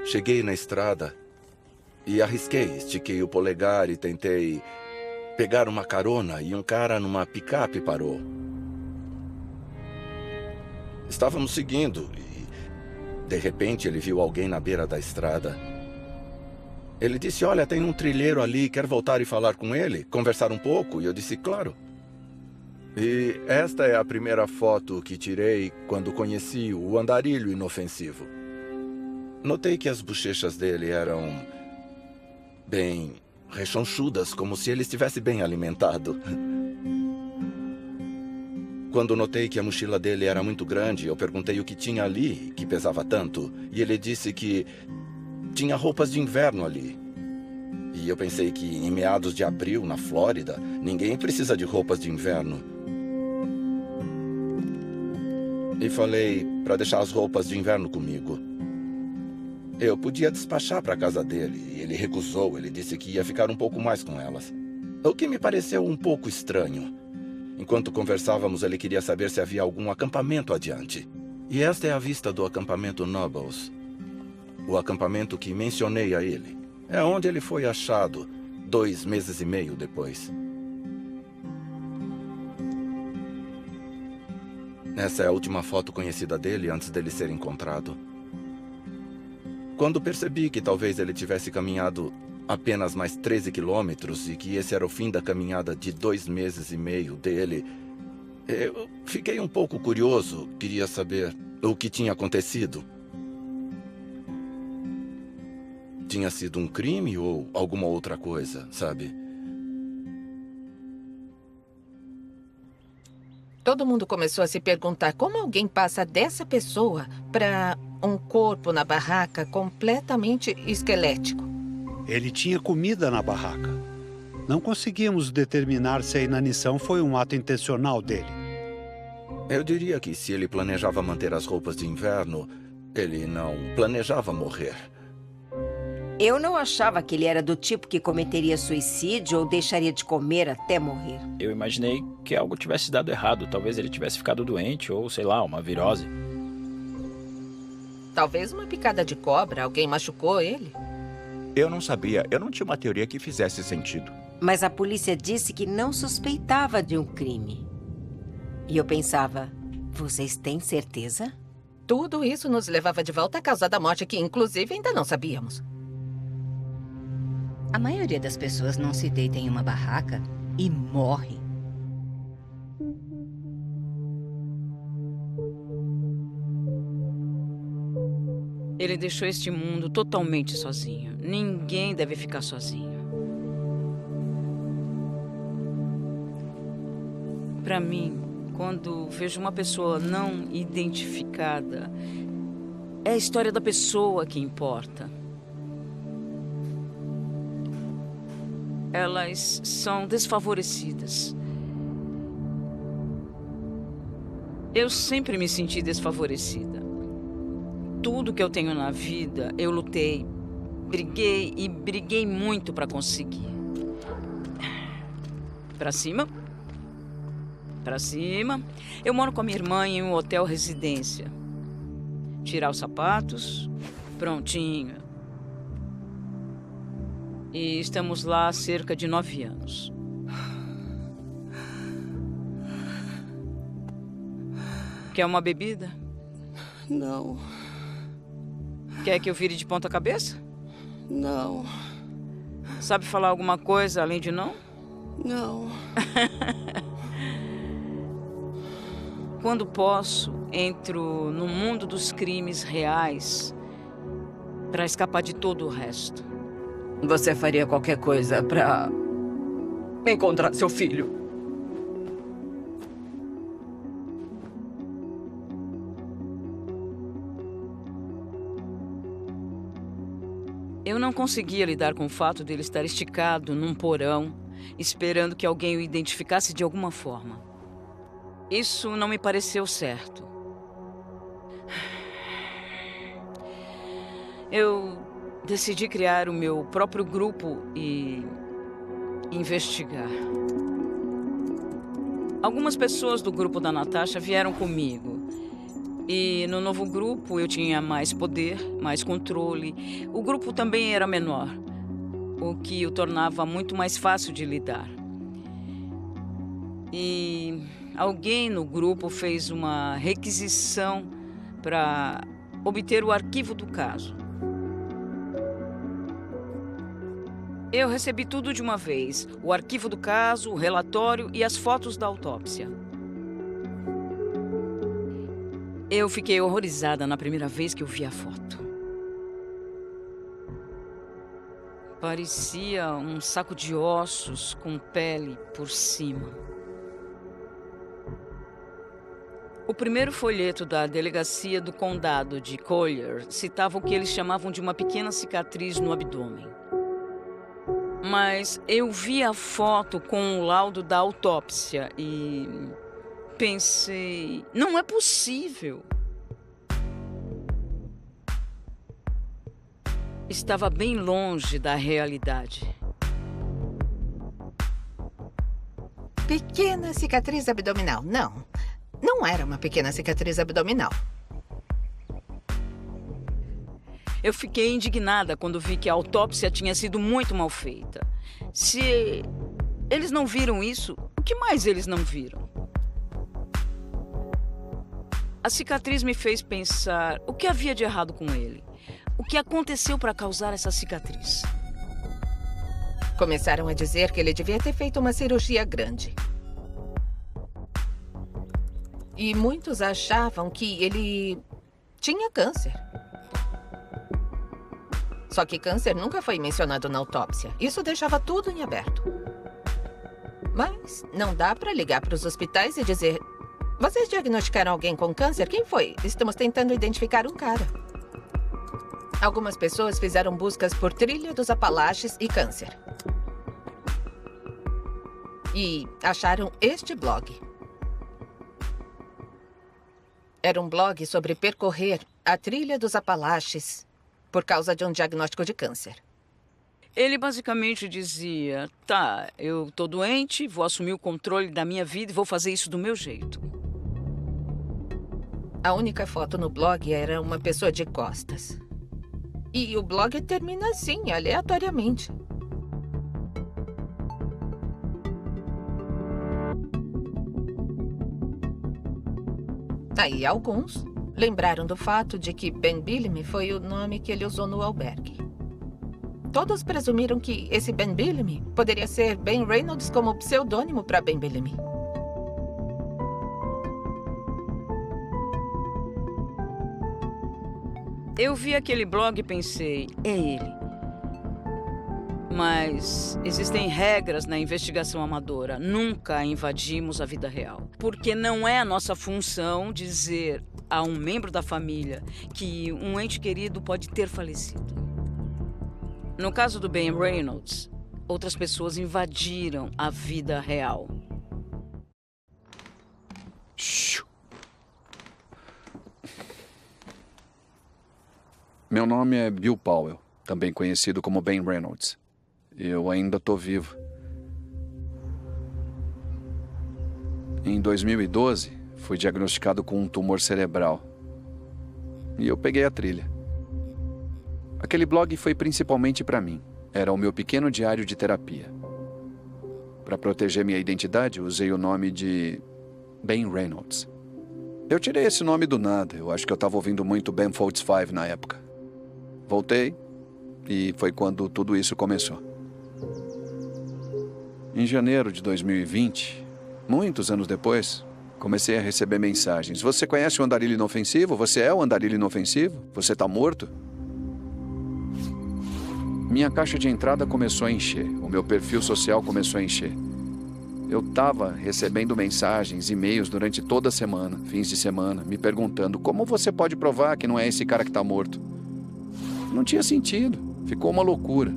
Cheguei na estrada e arrisquei, estiquei o polegar e tentei pegar uma carona e um cara numa picape parou. Estávamos seguindo e, de repente, ele viu alguém na beira da estrada. Ele disse, olha, tem um trilheiro ali, quer voltar e falar com ele? Conversar um pouco? E eu disse, claro. E esta é a primeira foto que tirei quando conheci o andarilho inofensivo. Notei que as bochechas dele eram bem rechonchudas, como se ele estivesse bem alimentado. Quando notei que a mochila dele era muito grande, eu perguntei o que tinha ali, que pesava tanto, e ele disse que tinha roupas de inverno ali. E eu pensei que em meados de abril, na Flórida, ninguém precisa de roupas de inverno. E falei para deixar as roupas de inverno comigo. Eu podia despachar para a casa dele, e ele recusou. Ele disse que ia ficar um pouco mais com elas. O que me pareceu um pouco estranho. Enquanto conversávamos, ele queria saber se havia algum acampamento adiante. E esta é a vista do acampamento Nobles. O acampamento que mencionei a ele. É onde ele foi achado 2 meses e meio depois. Essa é a última foto conhecida dele antes dele ser encontrado. Quando percebi que talvez ele tivesse caminhado apenas mais 13 quilômetros e que esse era o fim da caminhada de 2 meses e meio dele, eu fiquei um pouco curioso, queria saber o que tinha acontecido. Tinha sido um crime ou alguma outra coisa, sabe? Todo mundo começou a se perguntar como alguém passa dessa pessoa para um corpo na barraca completamente esquelético. Ele tinha comida na barraca. Não conseguimos determinar se a inanição foi um ato intencional dele. Eu diria que se ele planejava manter as roupas de inverno, ele não planejava morrer. Eu não achava que ele era do tipo que cometeria suicídio ou deixaria de comer até morrer. Eu imaginei que algo tivesse dado errado. Talvez ele tivesse ficado doente ou, sei lá, uma virose. Talvez uma picada de cobra. Alguém machucou ele? Eu não sabia. Eu não tinha uma teoria que fizesse sentido. Mas a polícia disse que não suspeitava de um crime. E eu pensava, Vocês têm certeza? Tudo isso nos levava de volta à causa da morte, que inclusive ainda não sabíamos. A maioria das pessoas não se deita em uma barraca e morre. Ele deixou este mundo totalmente sozinho. Ninguém deve ficar sozinho. Para mim, quando vejo uma pessoa não identificada, é a história da pessoa que importa. Elas são desfavorecidas. Eu sempre me senti desfavorecida. Tudo que eu tenho na vida, eu lutei, briguei e briguei muito para conseguir. Para cima. Para cima. Eu moro com a minha irmã em um hotel residência. Tirar os sapatos. Prontinho. E estamos lá há cerca de 9 anos. Quer uma bebida? Não. Quer que eu vire de ponta cabeça? Não. Sabe falar alguma coisa além de não? Não. Quando posso, entro no mundo dos crimes reais para escapar de todo o resto. Você faria qualquer coisa para encontrar seu filho? Eu não conseguia lidar com o fato dele estar esticado num porão, esperando que alguém o identificasse de alguma forma. Isso não me pareceu certo. Eu decidi criar o meu próprio grupo e investigar. Algumas pessoas do grupo da Natasha vieram comigo. E no novo grupo eu tinha mais poder, mais controle. O grupo também era menor, o que o tornava muito mais fácil de lidar. E alguém no grupo fez uma requisição para obter o arquivo do caso. Eu recebi tudo de uma vez: o arquivo do caso, o relatório e as fotos da autópsia. Eu fiquei horrorizada na primeira vez que eu vi a foto. Parecia um saco de ossos com pele por cima. O primeiro folheto da delegacia do condado de Collier citava o que eles chamavam de uma pequena cicatriz no abdômen. Mas eu vi a foto com o laudo da autópsia e pensei, não é possível. Estava bem longe da realidade. Pequena cicatriz abdominal. Não, não era uma pequena cicatriz abdominal. Eu fiquei indignada quando vi que a autópsia tinha sido muito mal feita. Se eles não viram isso, o que mais eles não viram? A cicatriz me fez pensar o que havia de errado com ele. O que aconteceu para causar essa cicatriz? Começaram a dizer que ele devia ter feito uma cirurgia grande. E muitos achavam que ele tinha câncer. Só que câncer nunca foi mencionado na autópsia. Isso deixava tudo em aberto. Mas não dá para ligar para os hospitais e dizer: vocês diagnosticaram alguém com câncer? Quem foi? Estamos tentando identificar um cara. Algumas pessoas fizeram buscas por Trilha dos Apalaches e câncer. E acharam este blog. Era um blog sobre percorrer a Trilha dos Apalaches por causa de um diagnóstico de câncer. Ele basicamente dizia: tá, eu tô doente, vou assumir o controle da minha vida e vou fazer isso do meu jeito. A única foto no blog era uma pessoa de costas. E o blog termina assim, aleatoriamente. Aí alguns lembraram do fato de que Ben Bellamy foi o nome que ele usou no albergue. Todos presumiram que esse Ben Bellamy poderia ser Ben Reynolds como pseudônimo para Ben Bellamy. Eu vi aquele blog e pensei, é ele. Mas existem regras na investigação amadora. Nunca invadimos a vida real. Porque não é a nossa função dizer a um membro da família que um ente querido pode ter falecido. No caso do Ben Reynolds, outras pessoas invadiram a vida real. Meu nome é Bill Powell, também conhecido como Ben Reynolds. Eu ainda tô vivo. Em 2012, fui diagnosticado com um tumor cerebral. E eu peguei a trilha. Aquele blog foi principalmente para mim. Era o meu pequeno diário de terapia. Para proteger minha identidade, usei o nome de Ben Reynolds. Eu tirei esse nome do nada. Eu acho que eu estava ouvindo muito Ben Folds 5 na época. Voltei e foi quando tudo isso começou. Em janeiro de 2020, muitos anos depois, comecei a receber mensagens. Você conhece o andarilho inofensivo? Você é o andarilho inofensivo? Você está morto? Minha caixa de entrada começou a encher. O meu perfil social começou a encher. Eu estava recebendo mensagens, e-mails durante toda a semana, fins de semana, me perguntando como você pode provar que não é esse cara que está morto. Não tinha sentido. Ficou uma loucura.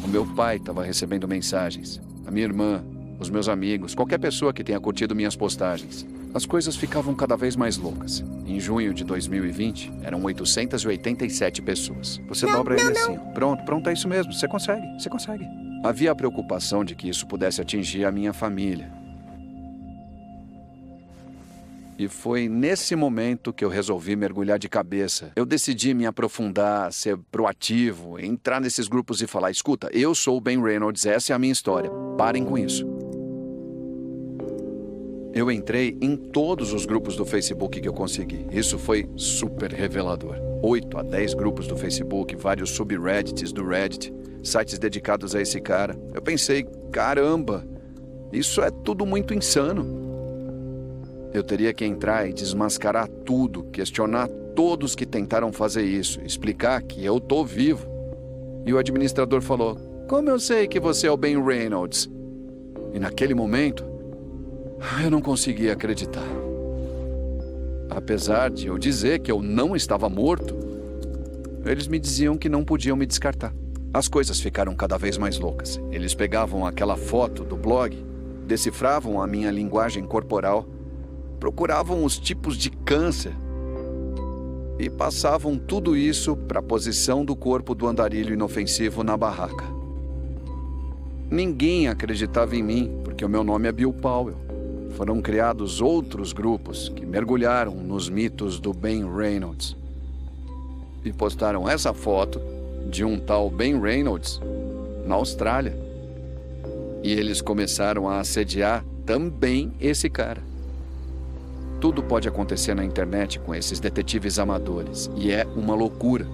O meu pai estava recebendo mensagens. A minha irmã, os meus amigos, qualquer pessoa que tenha curtido minhas postagens. As coisas ficavam cada vez mais loucas. Em junho de 2020, eram 887 pessoas. Você dobra ele assim. Pronto, é isso mesmo. Você consegue. Havia a preocupação de que isso pudesse atingir a minha família. E foi nesse momento que eu resolvi mergulhar de cabeça. Eu decidi me aprofundar, ser proativo, entrar nesses grupos e falar, escuta, eu sou o Ben Reynolds, essa é a minha história. Parem com isso. Eu entrei em todos os grupos do Facebook que eu consegui. Isso foi super revelador. 8 a 10 grupos do Facebook, vários subreddits do Reddit, sites dedicados a esse cara. Eu pensei, caramba, isso é tudo muito insano. Eu teria que entrar e desmascarar tudo, questionar todos que tentaram fazer isso, explicar que eu tô vivo. E o administrador falou, como eu sei que você é o Ben Reynolds? E naquele momento, eu não conseguia acreditar. Apesar de eu dizer que eu não estava morto, eles me diziam que não podiam me descartar. As coisas ficaram cada vez mais loucas. Eles pegavam aquela foto do blog, decifravam a minha linguagem corporal, procuravam os tipos de câncer e passavam tudo isso para a posição do corpo do andarilho inofensivo na barraca. Ninguém acreditava em mim, porque o meu nome é Bill Powell. Foram criados outros grupos que mergulharam nos mitos do Ben Reynolds e postaram essa foto de um tal Ben Reynolds na Austrália. E eles começaram a assediar também esse cara. Tudo pode acontecer na internet com esses detetives amadores, e é uma loucura.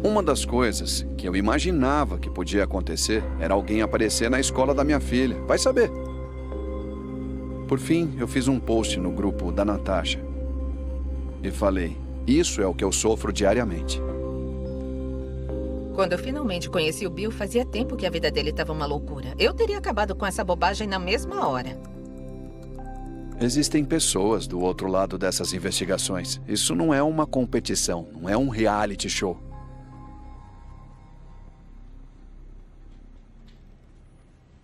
Uma das coisas que eu imaginava que podia acontecer era alguém aparecer na escola da minha filha. Vai saber. Por fim, eu fiz um post no grupo da Natasha e falei, isso é o que eu sofro diariamente. Quando eu finalmente conheci o Bill, fazia tempo que a vida dele estava uma loucura. Eu teria acabado com essa bobagem na mesma hora. Existem pessoas do outro lado dessas investigações. Isso não é uma competição, não é um reality show.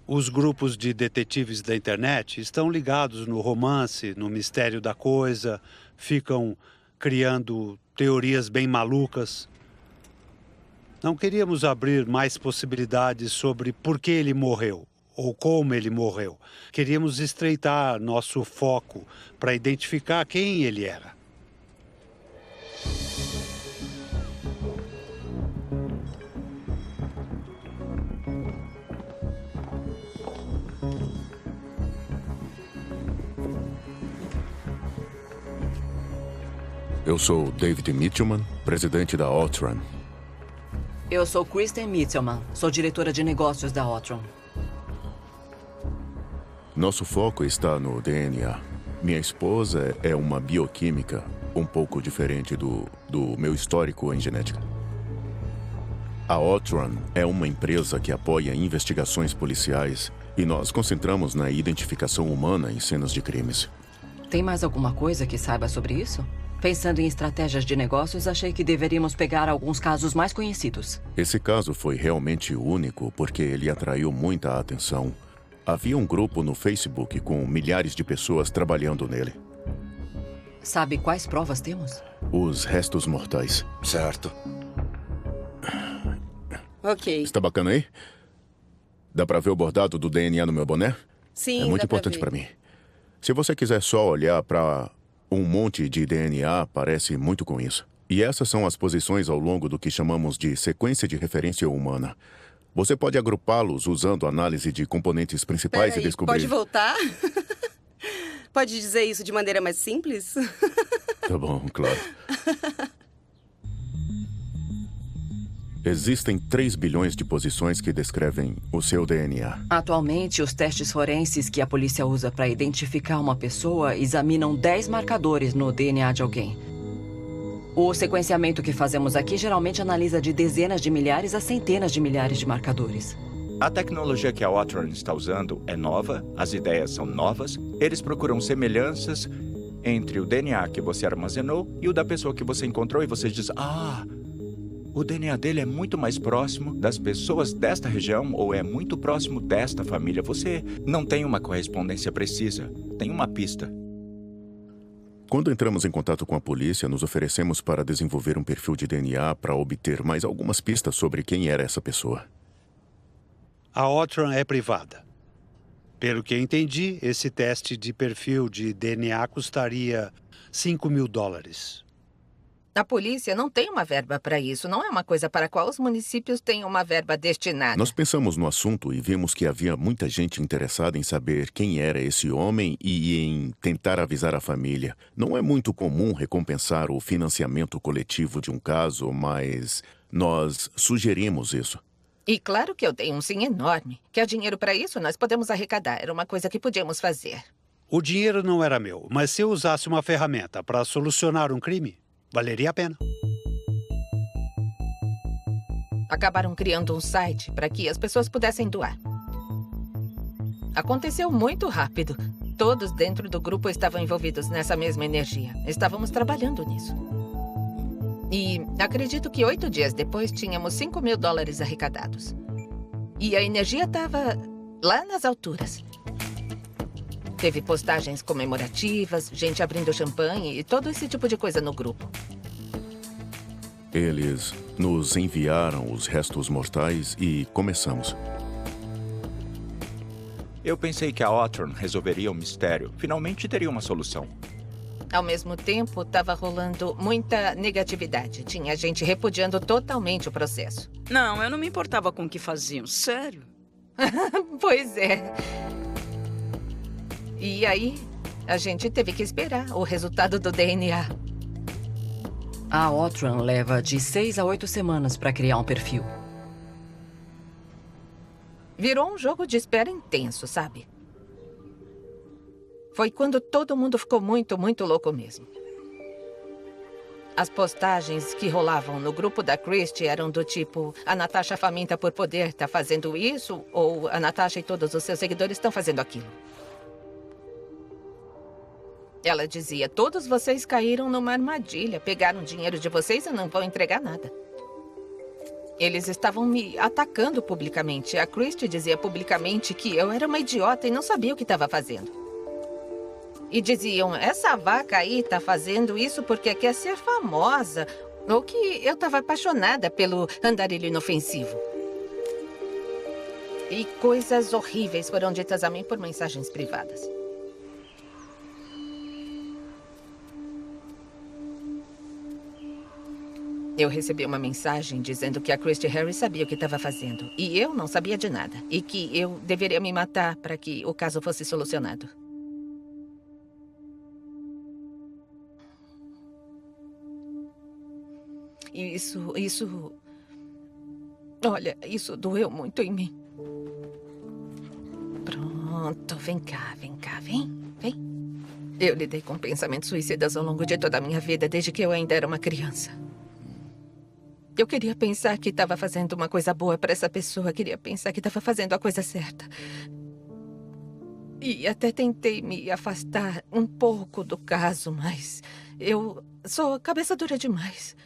Os grupos de detetives da internet estão ligados no romance, no mistério da coisa, ficam criando teorias bem malucas. Não queríamos abrir mais possibilidades sobre por que ele morreu ou como ele morreu. Queríamos estreitar nosso foco para identificar quem ele era. Eu sou David Mitchellman, presidente da Outram. Eu sou Kristen Mitchellman, sou diretora de negócios da Outram. Nosso foco está no DNA. Minha esposa é uma bioquímica um pouco diferente do meu histórico em genética. A Outram é uma empresa que apoia investigações policiais e nós concentramos na identificação humana em cenas de crimes. Tem mais alguma coisa que saiba sobre isso? Pensando em estratégias de negócios, achei que deveríamos pegar alguns casos mais conhecidos. Esse caso foi realmente único porque ele atraiu muita atenção. Havia um grupo no Facebook com milhares de pessoas trabalhando nele. Sabe quais provas temos? Os restos mortais. Certo. Ok. Está bacana aí? Dá pra ver o bordado do DNA no meu boné? Sim, é muito dá pra importante ver. pra mim. Se você quiser só olhar pra um monte de DNA, parece muito com isso. E essas são as posições ao longo do que chamamos de sequência de referência humana. Você pode agrupá-los usando análise de componentes principais e descobrir... Pode voltar? Pode dizer isso de maneira mais simples? Tá bom, claro. Existem 3 bilhões de posições que descrevem o seu DNA. Atualmente, os testes forenses que a polícia usa para identificar uma pessoa examinam 10 marcadores no DNA de alguém. O sequenciamento que fazemos aqui geralmente analisa de dezenas de milhares a centenas de milhares de marcadores. A tecnologia que a Outram está usando é nova, as ideias são novas, eles procuram semelhanças entre o DNA que você armazenou e o da pessoa que você encontrou e você diz, o DNA dele é muito mais próximo das pessoas desta região ou é muito próximo desta família. Você não tem uma correspondência precisa, tem uma pista. Quando entramos em contato com a polícia, nos oferecemos para desenvolver um perfil de DNA para obter mais algumas pistas sobre quem era essa pessoa. A Outram é privada. Pelo que entendi, esse teste de perfil de DNA custaria $5.000. A polícia não tem uma verba para isso. Não é uma coisa para a qual os municípios têm uma verba destinada. Nós pensamos no assunto e vimos que havia muita gente interessada em saber quem era esse homem e em tentar avisar a família. Não é muito comum recompensar o financiamento coletivo de um caso, mas nós sugerimos isso. E claro que eu dei um sim enorme. Quer dinheiro para isso? Nós podemos arrecadar. Era uma coisa que podíamos fazer. O dinheiro não era meu, mas se eu usasse uma ferramenta para solucionar um crime, valeria a pena. Acabaram criando um site para que as pessoas pudessem doar. Aconteceu muito rápido. Todos dentro do grupo estavam envolvidos nessa mesma energia. Estávamos trabalhando nisso. E acredito que 8 dias depois tínhamos $5.000 arrecadados. E a energia estava lá nas alturas. Teve postagens comemorativas, gente abrindo champanhe e todo esse tipo de coisa no grupo. Eles nos enviaram os restos mortais e começamos. Eu pensei que a Outram resolveria o mistério. Finalmente teria uma solução. Ao mesmo tempo, estava rolando muita negatividade. Tinha gente repudiando totalmente o processo. Não, eu não me importava com o que faziam. Sério. Pois é. E aí, a gente teve que esperar o resultado do DNA. A Outram leva de 6 a 8 semanas para criar um perfil. Virou um jogo de espera intenso, sabe? Foi quando todo mundo ficou muito, muito louco mesmo. As postagens que rolavam no grupo da Christie eram do tipo: a Natasha faminta por poder tá fazendo isso, ou a Natasha e todos os seus seguidores estão fazendo aquilo. Ela dizia: todos vocês caíram numa armadilha, pegaram dinheiro de vocês e não vão entregar nada. Eles estavam me atacando publicamente. A Christie dizia publicamente que eu era uma idiota e não sabia o que estava fazendo. E diziam: essa vaca aí tá fazendo isso porque quer ser famosa. Ou que eu estava apaixonada pelo andarilho inofensivo. E coisas horríveis foram ditas a mim por mensagens privadas. Eu recebi uma mensagem dizendo que a Christie Harris sabia o que estava fazendo. E eu não sabia de nada. E que eu deveria me matar para que o caso fosse solucionado. Olha, isso doeu muito em mim. Pronto, vem cá, vem. Eu lidei com pensamentos suicidas ao longo de toda a minha vida, desde que eu ainda era uma criança. Eu queria pensar que estava fazendo uma coisa boa para essa pessoa, queria pensar que estava fazendo a coisa certa. E até tentei me afastar um pouco do caso, mas eu sou cabeça dura demais.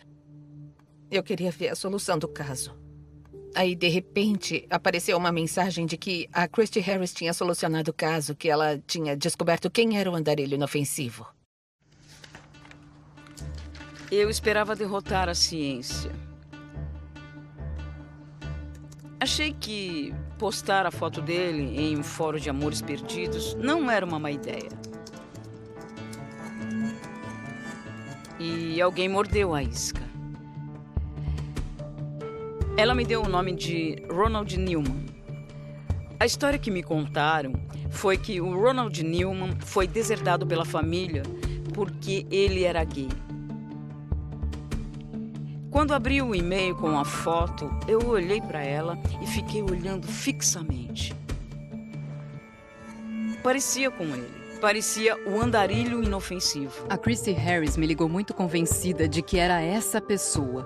Eu queria ver a solução do caso. Aí, de repente, apareceu uma mensagem de que a Christy Harris tinha solucionado o caso, que ela tinha descoberto quem era o andarilho inofensivo. Eu esperava derrotar a ciência. Achei que postar a foto dele em um fórum de amores perdidos não era uma má ideia. E alguém mordeu a isca. Ela me deu o nome de Ronald Newman. A história que me contaram foi que o Ronald Newman foi deserdado pela família porque ele era gay. Quando abri o e-mail com a foto, eu olhei para ela e fiquei olhando fixamente. Parecia com ele. Parecia o andarilho inofensivo. A Christy Harris me ligou muito convencida de que era essa pessoa.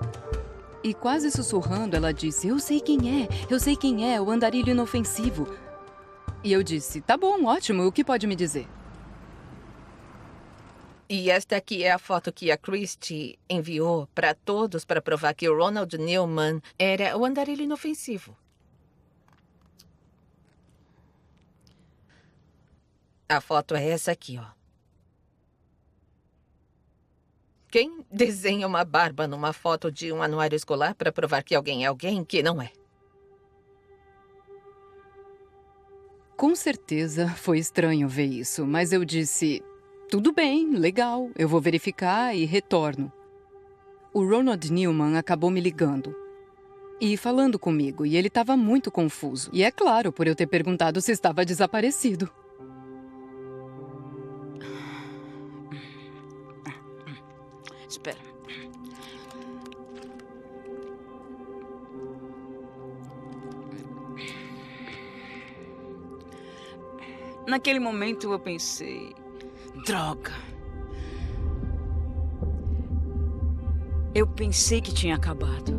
E quase sussurrando, ela disse, eu sei quem é, o andarilho inofensivo. E eu disse, tá bom, ótimo, o que pode me dizer? E esta aqui é a foto que a Christy enviou para todos para provar que o Ronald Newman era o andarilho inofensivo. A foto é essa aqui, ó. Quem desenha uma barba numa foto de um anuário escolar para provar que alguém é alguém que não é? Com certeza foi estranho ver isso, mas eu disse, tudo bem, legal, eu vou verificar e retorno. O Ronald Newman acabou me ligando e falando comigo, e ele estava muito confuso. E é claro, por eu ter perguntado se estava desaparecido. Espera. Naquele momento eu pensei, droga. Eu pensei que tinha acabado.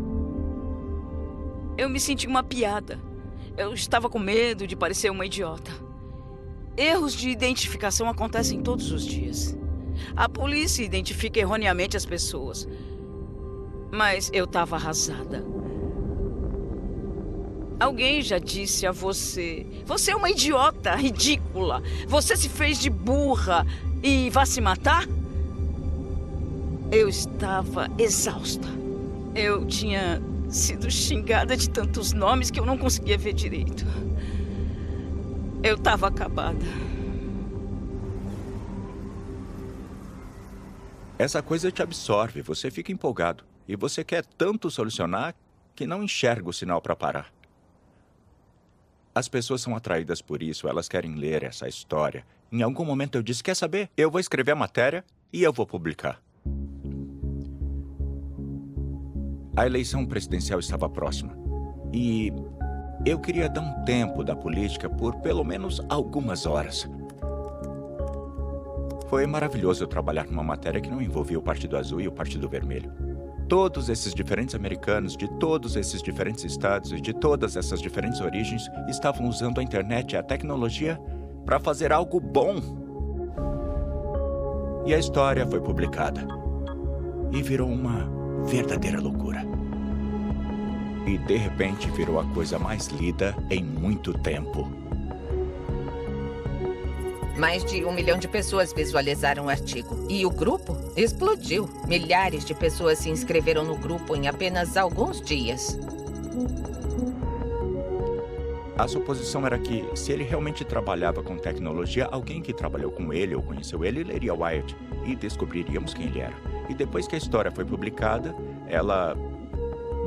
Eu me senti uma piada. Eu estava com medo de parecer uma idiota. Erros de identificação acontecem todos os dias. A polícia identifica erroneamente as pessoas. Mas eu estava arrasada. Alguém já disse a você, você é uma idiota, ridícula. Você se fez de burra e vai se matar? Eu estava exausta. Eu tinha sido xingada de tantos nomes que eu não conseguia ver direito. Eu estava acabada. Essa coisa te absorve, você fica empolgado. E você quer tanto solucionar que não enxerga o sinal para parar. As pessoas são atraídas por isso, elas querem ler essa história. Em algum momento eu disse, quer saber? Eu vou escrever a matéria e eu vou publicar. A eleição presidencial estava próxima. E eu queria dar um tempo da política por pelo menos algumas horas. Foi maravilhoso eu trabalhar numa matéria que não envolvia o Partido Azul e o Partido Vermelho. Todos esses diferentes americanos, de todos esses diferentes estados e de todas essas diferentes origens, estavam usando a internet e a tecnologia para fazer algo bom. E a história foi publicada. E virou uma verdadeira loucura. E de repente virou a coisa mais lida em muito tempo. Mais de 1 milhão de pessoas visualizaram o artigo. E o grupo explodiu. Milhares de pessoas se inscreveram no grupo em apenas alguns dias. A suposição era que, se ele realmente trabalhava com tecnologia, alguém que trabalhou com ele ou conheceu ele leria Wired e descobriríamos quem ele era. E depois que a história foi publicada, ela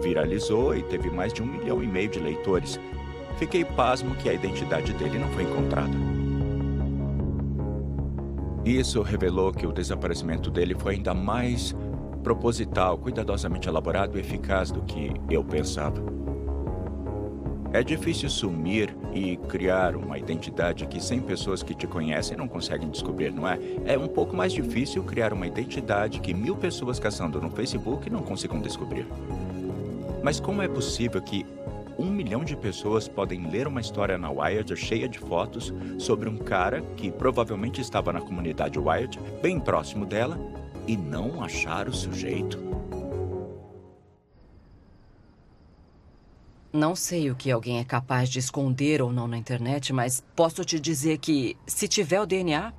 viralizou e teve mais de 1,5 milhão de leitores. Fiquei pasmo que a identidade dele não foi encontrada. Isso revelou que o desaparecimento dele foi ainda mais proposital, cuidadosamente elaborado e eficaz do que eu pensava. É difícil sumir e criar uma identidade que 100 pessoas que te conhecem não conseguem descobrir, não é? É um pouco mais difícil criar uma identidade que 1000 pessoas caçando no Facebook não consigam descobrir. Mas como é possível que 1 milhão de pessoas podem ler uma história na Wired cheia de fotos sobre um cara que provavelmente estava na comunidade Wired, bem próximo dela, e não achar o sujeito? Não sei o que alguém é capaz de esconder ou não na internet, mas posso te dizer que, se tiver o DNA,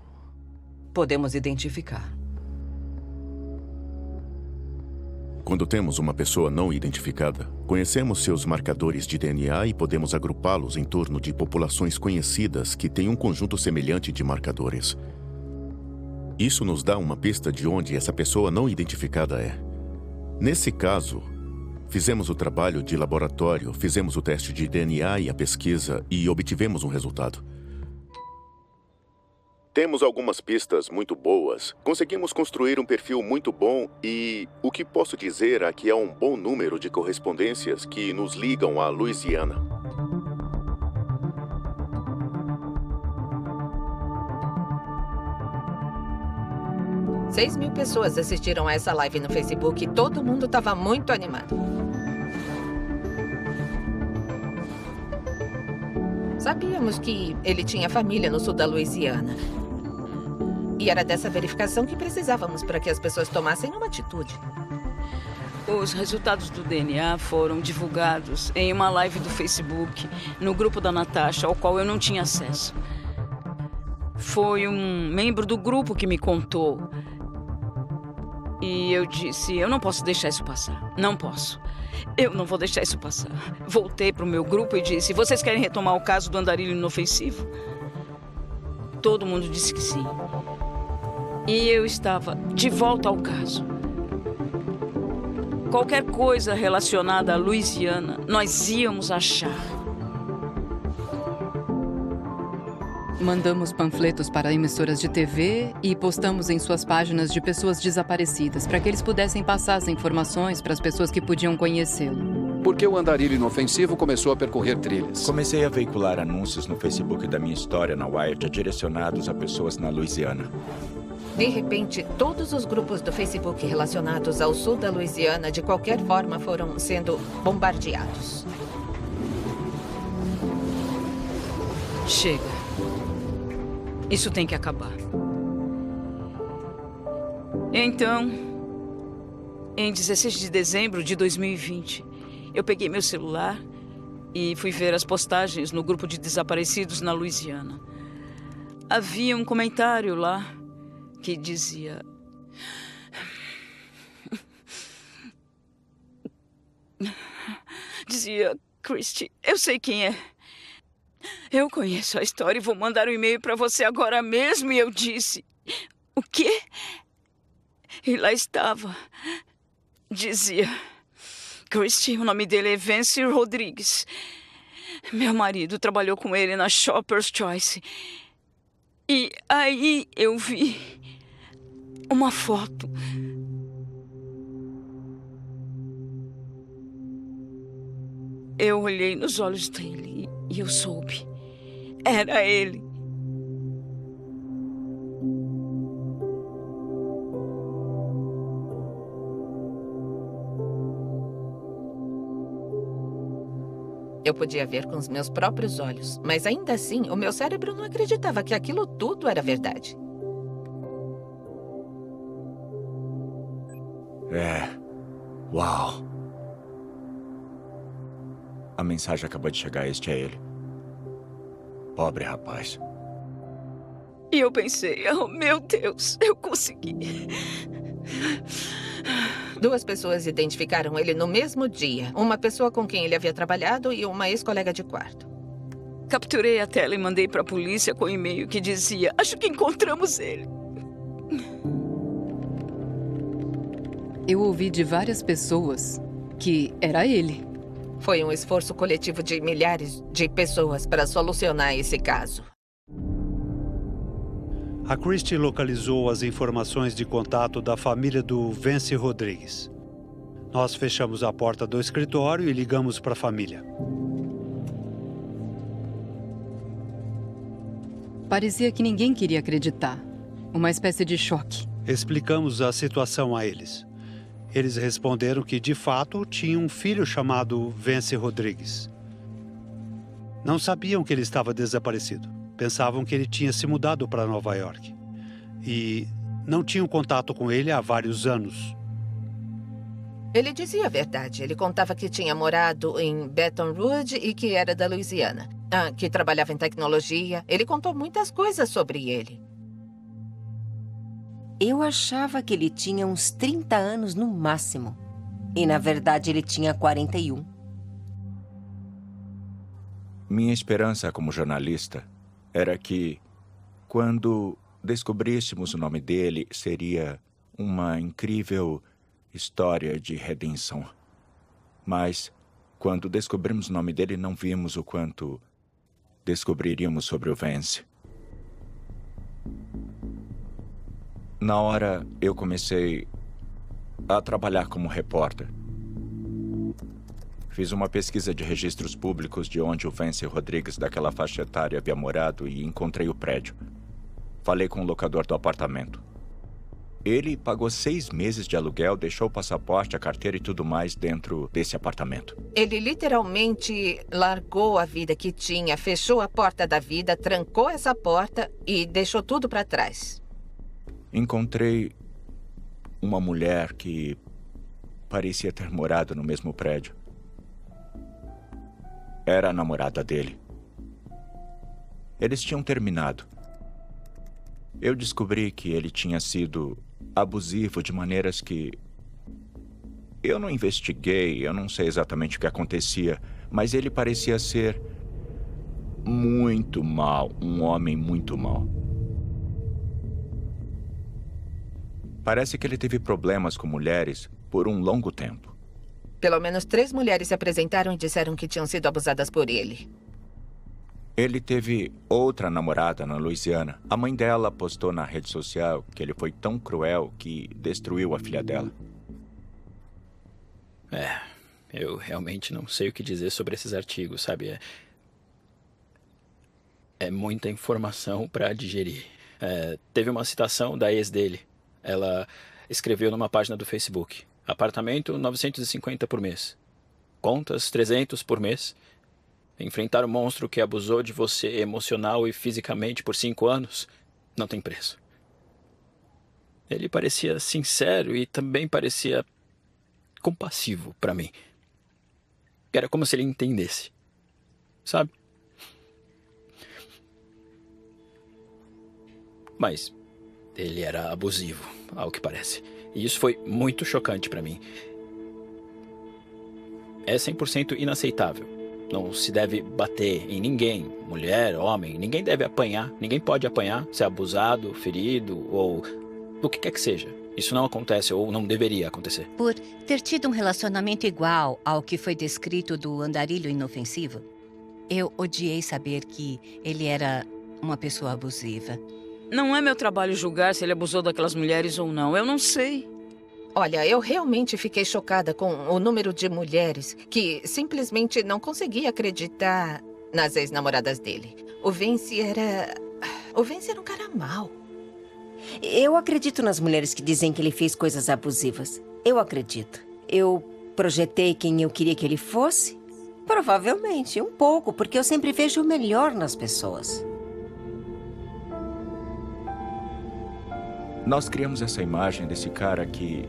podemos identificar. Quando temos uma pessoa não identificada, conhecemos seus marcadores de DNA e podemos agrupá-los em torno de populações conhecidas que têm um conjunto semelhante de marcadores. Isso nos dá uma pista de onde essa pessoa não identificada é. Nesse caso, fizemos o trabalho de laboratório, fizemos o teste de DNA e a pesquisa e obtivemos um resultado. Temos algumas pistas muito boas, conseguimos construir um perfil muito bom e o que posso dizer é que há um bom número de correspondências que nos ligam à Louisiana. – 6.000 pessoas assistiram a essa live no Facebook e todo mundo estava muito animado. Sabíamos que ele tinha família no sul da Louisiana. E era dessa verificação que precisávamos para que as pessoas tomassem uma atitude. Os resultados do DNA foram divulgados em uma live do Facebook, no grupo da Natasha, ao qual eu não tinha acesso. Foi um membro do grupo que me contou. E eu disse, eu não posso deixar isso passar. Não posso. Eu não vou deixar isso passar. Voltei para o meu grupo e disse, vocês querem retomar o caso do andarilho inofensivo? Todo mundo disse que sim. E eu estava de volta ao caso. Qualquer coisa relacionada à Louisiana, nós íamos achar. Mandamos panfletos para emissoras de TV e postamos em suas páginas de pessoas desaparecidas, para que eles pudessem passar as informações para as pessoas que podiam conhecê-lo. Porque o andarilho inofensivo começou a percorrer trilhas. Comecei a veicular anúncios no Facebook da minha história na Wired, direcionados a pessoas na Louisiana. De repente, todos os grupos do Facebook relacionados ao sul da Louisiana, de qualquer forma, foram sendo bombardeados. Chega. Isso tem que acabar. Então, em 16 de dezembro de 2020, eu peguei meu celular e fui ver as postagens no grupo de desaparecidos na Louisiana. Havia um comentário lá que dizia... Christy, eu sei quem é. Eu conheço a história e vou mandar um e-mail para você agora mesmo. E eu disse, o quê? E lá estava. Dizia, Christy, o nome dele é Vance Rodrigues. Meu marido trabalhou com ele na Shopper's Choice. E aí eu vi uma foto. Eu olhei nos olhos dele e eu soube. Era ele. Eu podia ver com os meus próprios olhos, mas ainda assim, o meu cérebro não acreditava que aquilo tudo era verdade. Uau. A mensagem acabou de chegar, este é ele. Pobre rapaz. E eu pensei, oh meu Deus, eu consegui. 2 pessoas identificaram ele no mesmo dia. Uma pessoa com quem ele havia trabalhado e uma ex-colega de quarto. Capturei a tela e mandei para a polícia com um e-mail que dizia, acho que encontramos ele. Eu ouvi de várias pessoas que era ele. Foi um esforço coletivo de milhares de pessoas para solucionar esse caso. A Christie localizou as informações de contato da família do Vance Rodrigues. Nós fechamos a porta do escritório e ligamos para a família. Parecia que ninguém queria acreditar. Uma espécie de choque. Explicamos a situação a eles. Eles responderam que, de fato, tinha um filho chamado Vance Rodrigues. Não sabiam que ele estava desaparecido. Pensavam que ele tinha se mudado para Nova York. E não tinham contato com ele há vários anos. Ele dizia a verdade. Ele contava que tinha morado em Baton Rouge e que era da Louisiana. Que trabalhava em tecnologia. Ele contou muitas coisas sobre ele. Eu achava que ele tinha uns 30 anos no máximo. E, na verdade, ele tinha 41. Minha esperança como jornalista era que, quando descobríssemos o nome dele, seria uma incrível história de redenção. Mas, quando descobrimos o nome dele, não vimos o quanto descobriríamos sobre o Vance. Na hora, eu comecei a trabalhar como repórter. Fiz uma pesquisa de registros públicos de onde o Vance Rodrigues daquela faixa etária havia morado e encontrei o prédio. Falei com o locador do apartamento. Ele pagou 6 meses de aluguel, deixou o passaporte, a carteira e tudo mais dentro desse apartamento. Ele literalmente largou a vida que tinha, fechou a porta da vida, trancou essa porta e deixou tudo para trás. Encontrei uma mulher que parecia ter morado no mesmo prédio. Era a namorada dele. Eles tinham terminado. Eu descobri que ele tinha sido abusivo de maneiras que... Eu não investiguei, eu não sei exatamente o que acontecia, mas ele parecia ser muito mau, um homem muito mau. Parece que ele teve problemas com mulheres por um longo tempo. Pelo menos 3 mulheres se apresentaram e disseram que tinham sido abusadas por ele. Ele teve outra namorada na Louisiana. A mãe dela postou na rede social que ele foi tão cruel que destruiu a filha dela. Eu realmente não sei o que dizer sobre esses artigos, sabe? É muita informação para digerir. Teve uma citação da ex dele. Ela escreveu numa página do Facebook. Apartamento 950 por mês. Contas 300 por mês. Enfrentar o monstro que abusou de você emocional e fisicamente por 5 anos não tem preço. Ele parecia sincero e também parecia compassivo para mim. Era como se ele entendesse. Sabe? Mas ele era abusivo, ao que parece. E isso foi muito chocante para mim. É 100% inaceitável. Não se deve bater em ninguém, mulher, homem. Ninguém deve apanhar, ninguém pode apanhar, ser abusado, ferido ou o que quer que seja. Isso não acontece ou não deveria acontecer. Por ter tido um relacionamento igual ao que foi descrito do andarilho inofensivo, eu odiei saber que ele era uma pessoa abusiva. Não é meu trabalho julgar se ele abusou daquelas mulheres ou não. Eu não sei. Olha, eu realmente fiquei chocada com o número de mulheres que simplesmente não conseguia acreditar nas ex-namoradas dele. O Vance era um cara mau. Eu acredito nas mulheres que dizem que ele fez coisas abusivas. Eu acredito. Eu projetei quem eu queria que ele fosse? Provavelmente, um pouco, porque eu sempre vejo o melhor nas pessoas. Nós criamos essa imagem desse cara que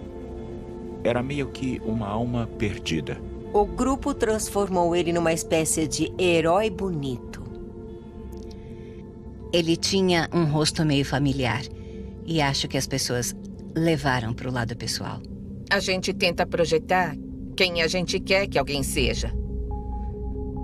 era meio que uma alma perdida. O grupo transformou ele numa espécie de herói bonito. Ele tinha um rosto meio familiar. E acho que as pessoas levaram para o lado pessoal. A gente tenta projetar quem a gente quer que alguém seja.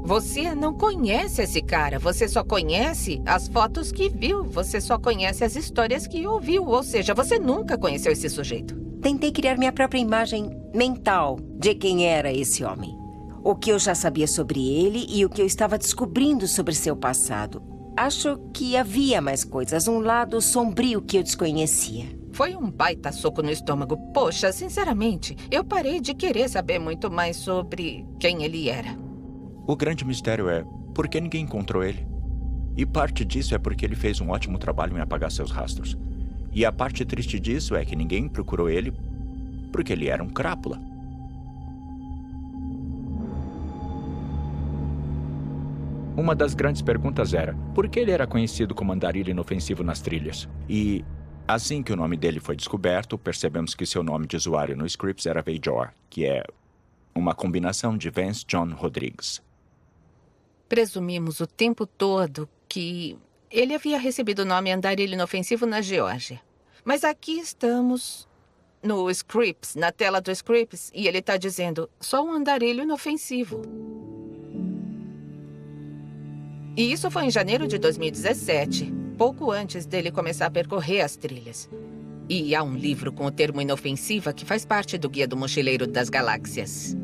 Você não conhece esse cara, você só conhece as fotos que viu, você só conhece as histórias que ouviu, ou seja, você nunca conheceu esse sujeito. Tentei criar minha própria imagem mental de quem era esse homem. O que eu já sabia sobre ele e o que eu estava descobrindo sobre seu passado. Acho que havia mais coisas, um lado sombrio que eu desconhecia. Foi um baita soco no estômago. Poxa, sinceramente, eu parei de querer saber muito mais sobre quem ele era. O grande mistério é por que ninguém encontrou ele. E parte disso é porque ele fez um ótimo trabalho em apagar seus rastros. E a parte triste disso é que ninguém procurou ele porque ele era um crápula. Uma das grandes perguntas era por que ele era conhecido como andarilho inofensivo nas trilhas. E assim que o nome dele foi descoberto, percebemos que seu nome de usuário no Scripps era Vajor, que é uma combinação de Vance John Rodrigues. Presumimos o tempo todo que ele havia recebido o nome andarilho inofensivo na Geórgia. Mas aqui estamos no Scripps, na tela do Scripps, e ele está dizendo só um andarilho inofensivo. E isso foi em janeiro de 2017, pouco antes dele começar a percorrer as trilhas. E há um livro com o termo inofensiva que faz parte do Guia do Mochileiro das Galáxias.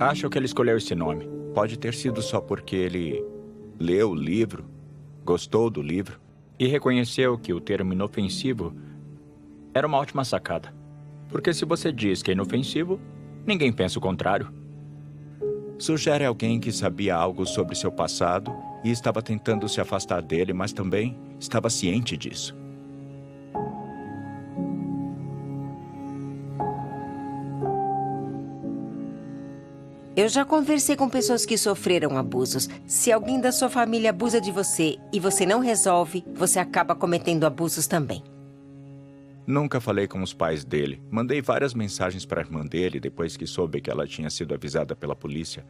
Acho que ele escolheu esse nome. Pode ter sido só porque ele leu o livro, gostou do livro e reconheceu que o termo inofensivo era uma ótima sacada. Porque se você diz que é inofensivo, ninguém pensa o contrário. Sugere alguém que sabia algo sobre seu passado e estava tentando se afastar dele, mas também estava ciente disso. Eu já conversei com pessoas que sofreram abusos. Se alguém da sua família abusa de você e você não resolve, você acaba cometendo abusos também. Nunca falei com os pais dele. Mandei várias mensagens para a irmã dele depois que soube que ela tinha sido avisada pela polícia.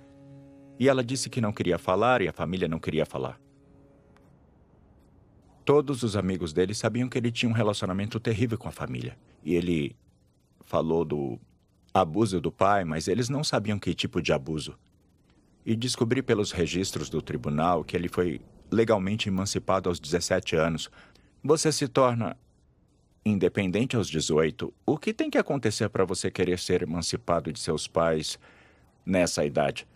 E ela disse que não queria falar e a família não queria falar. Todos os amigos dele sabiam que ele tinha um relacionamento terrível com a família. E ele falou do abuso do pai, mas eles não sabiam que tipo de abuso. E descobri pelos registros do tribunal que ele foi legalmente emancipado aos 17 anos. Você se torna independente aos 18, o que tem que acontecer para você querer ser emancipado de seus pais nessa idade?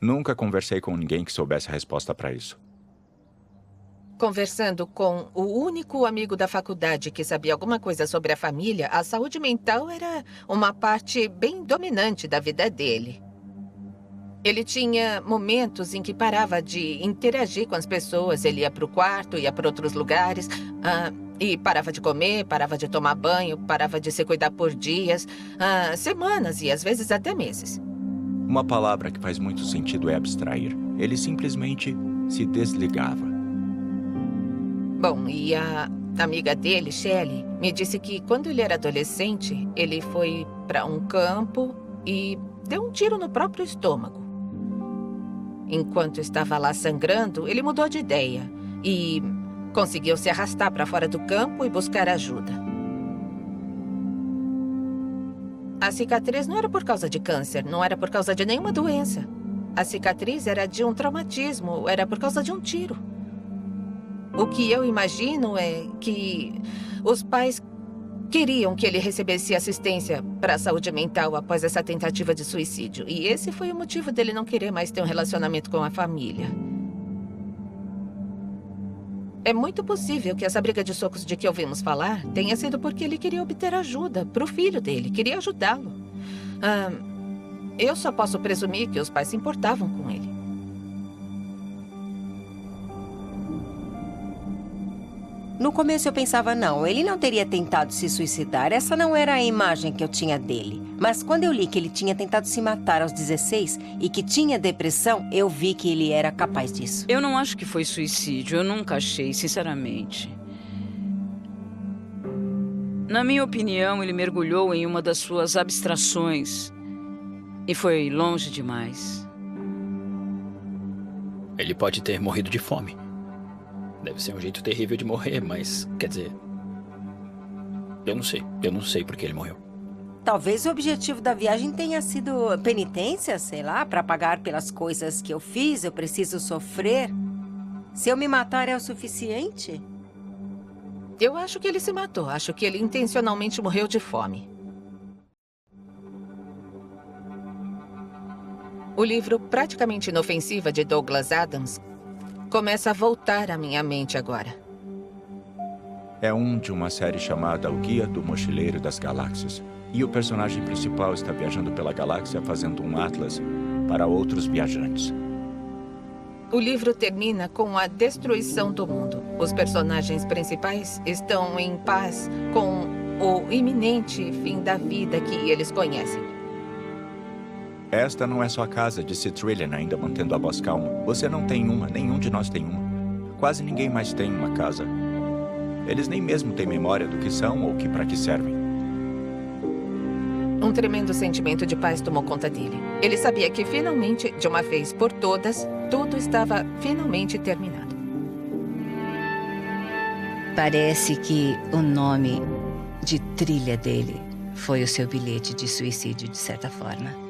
Nunca conversei com ninguém que soubesse a resposta para isso. Conversando com o único amigo da faculdade que sabia alguma coisa sobre a família, a saúde mental era uma parte bem dominante da vida dele. Ele tinha momentos em que parava de interagir com as pessoas. Ele ia para o quarto, ia para outros lugares, e parava de comer, parava de tomar banho, parava de se cuidar por dias, semanas e às vezes até meses. Uma palavra que faz muito sentido é abstrair. Ele simplesmente se desligava. Bom, e a amiga dele, Shelley, me disse que quando ele era adolescente, ele foi para um campo e deu um tiro no próprio estômago. Enquanto estava lá sangrando, ele mudou de ideia e conseguiu se arrastar para fora do campo e buscar ajuda. A cicatriz não era por causa de câncer, não era por causa de nenhuma doença. A cicatriz era de um traumatismo, era por causa de um tiro. O que eu imagino é que os pais queriam que ele recebesse assistência para a saúde mental após essa tentativa de suicídio. E esse foi o motivo dele não querer mais ter um relacionamento com a família. É muito possível que essa briga de socos de que ouvimos falar tenha sido porque ele queria obter ajuda para o filho dele, queria ajudá-lo. Eu só posso presumir que os pais se importavam com ele. No começo eu pensava, não, ele não teria tentado se suicidar. Essa não era a imagem que eu tinha dele. Mas quando eu li que ele tinha tentado se matar aos 16 e que tinha depressão, eu vi que ele era capaz disso. Eu não acho que foi suicídio, eu nunca achei, sinceramente. Na minha opinião, ele mergulhou em uma das suas abstrações e foi longe demais. Ele pode ter morrido de fome. Deve ser um jeito terrível de morrer, mas, quer dizer... Eu não sei por que ele morreu. Talvez o objetivo da viagem tenha sido penitência, sei lá, para pagar pelas coisas que eu fiz, eu preciso sofrer. Se eu me matar é o suficiente? Eu acho que ele se matou, acho que ele intencionalmente morreu de fome. O livro Praticamente Inofensiva de Douglas Adams começa a voltar à minha mente agora. É de uma série chamada O Guia do Mochileiro das Galáxias. E o personagem principal está viajando pela galáxia fazendo um atlas para outros viajantes. O livro termina com a destruição do mundo. Os personagens principais estão em paz com o iminente fim da vida que eles conhecem. Esta não é sua casa, disse Trillian, ainda mantendo a voz calma. Você não tem uma, nenhum de nós tem uma. Quase ninguém mais tem uma casa. Eles nem mesmo têm memória do que são ou para que servem. Um tremendo sentimento de paz tomou conta dele. Ele sabia que finalmente, de uma vez por todas, tudo estava finalmente terminado. Parece que o nome de trilha dele foi o seu bilhete de suicídio, de certa forma.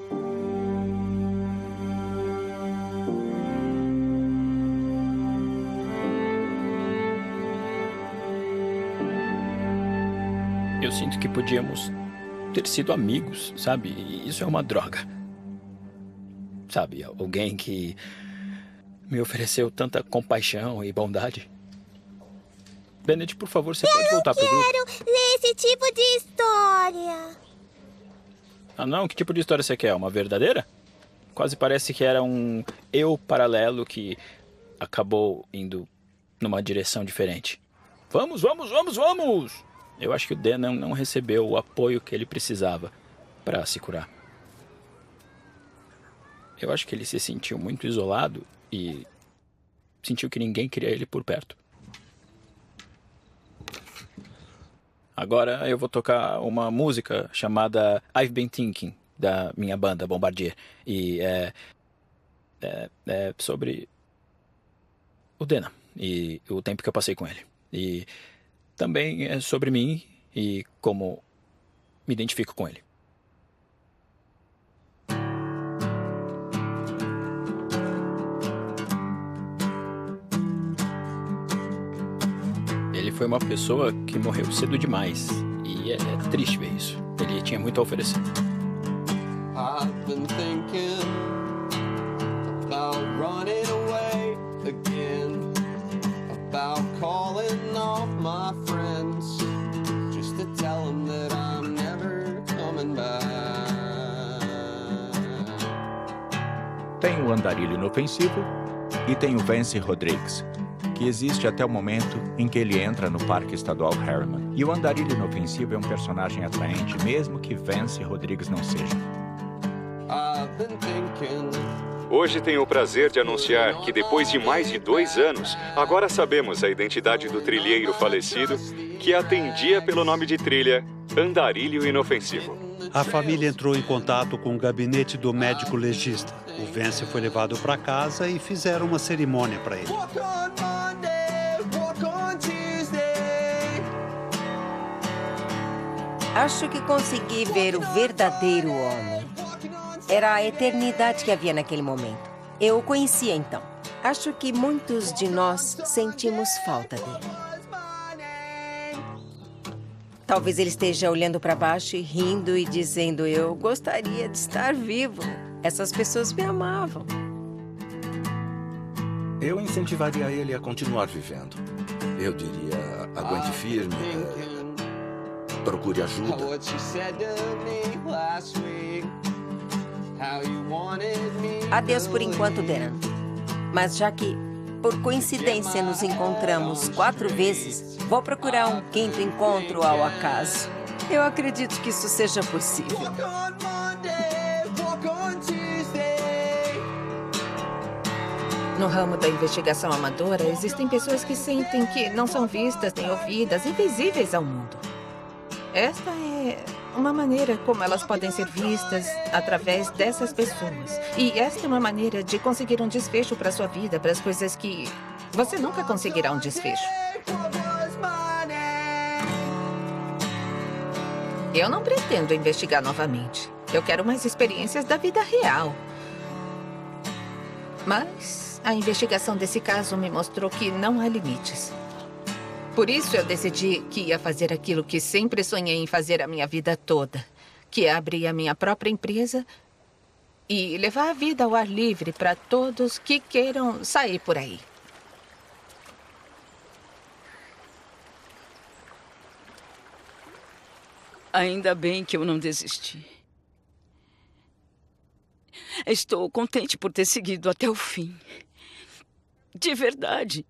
Eu sinto que podíamos ter sido amigos, sabe? E isso é uma droga. Sabe, alguém que me ofereceu tanta compaixão e bondade. Bennett, por favor, você pode voltar pro grupo? Eu quero ler esse tipo de história. Ah, não? Que tipo de história você quer? Uma verdadeira? Quase parece que era um eu paralelo que acabou indo numa direção diferente. Vamos, vamos, vamos, vamos! Eu acho que o Dan não recebeu o apoio que ele precisava para se curar. Eu acho que ele se sentiu muito isolado e sentiu que ninguém queria ele por perto. Agora eu vou tocar uma música chamada I've Been Thinking, da minha banda Bombardier. E é sobre o Dana e o tempo que eu passei com ele. E também é sobre mim e como me identifico com ele. Ele foi uma pessoa que morreu cedo demais. E é triste ver isso. Ele tinha muito a oferecer. I've been thinking about running away again, about calling off my friends, just to tell them that I'm never coming back. Tem o Andarilho Inofensivo e tem o Vance Rodrigues, que existe até o momento em que ele entra no Parque Estadual Harriman. E o Andarilho Inofensivo é um personagem atraente, mesmo que Vance Rodrigues não seja. Hoje tenho o prazer de anunciar que depois de mais de 2 anos, agora sabemos a identidade do trilheiro falecido que atendia pelo nome de trilha Andarilho Inofensivo. A família entrou em contato com o gabinete do médico legista. O Vance foi levado para casa e fizeram uma cerimônia para ele. Acho que consegui ver o verdadeiro homem. Era a eternidade que havia naquele momento. Eu o conhecia então. Acho que muitos de nós sentimos falta dele. Talvez ele esteja olhando para baixo e rindo e dizendo: eu gostaria de estar vivo. Essas pessoas me amavam. Eu incentivaria ele a continuar vivendo. Eu diria, aguente firme, procure ajuda. Adeus por enquanto, Dana. Mas já que, por coincidência, nos encontramos 4 vezes, vou procurar um 5º encontro ao acaso. Eu acredito que isso seja possível. No ramo da investigação amadora, existem pessoas que sentem que não são vistas nem ouvidas, invisíveis ao mundo. Esta é uma maneira como elas podem ser vistas através dessas pessoas. E esta é uma maneira de conseguir um desfecho para sua vida, para as coisas que você nunca conseguirá um desfecho. Eu não pretendo investigar novamente. Eu quero mais experiências da vida real. Mas a investigação desse caso me mostrou que não há limites. Por isso eu decidi que ia fazer aquilo que sempre sonhei em fazer a minha vida toda, que é abrir a minha própria empresa E levar a vida ao ar livre para todos que queiram sair por aí. Ainda bem que eu não desisti. Estou contente por ter seguido até o fim. De verdade.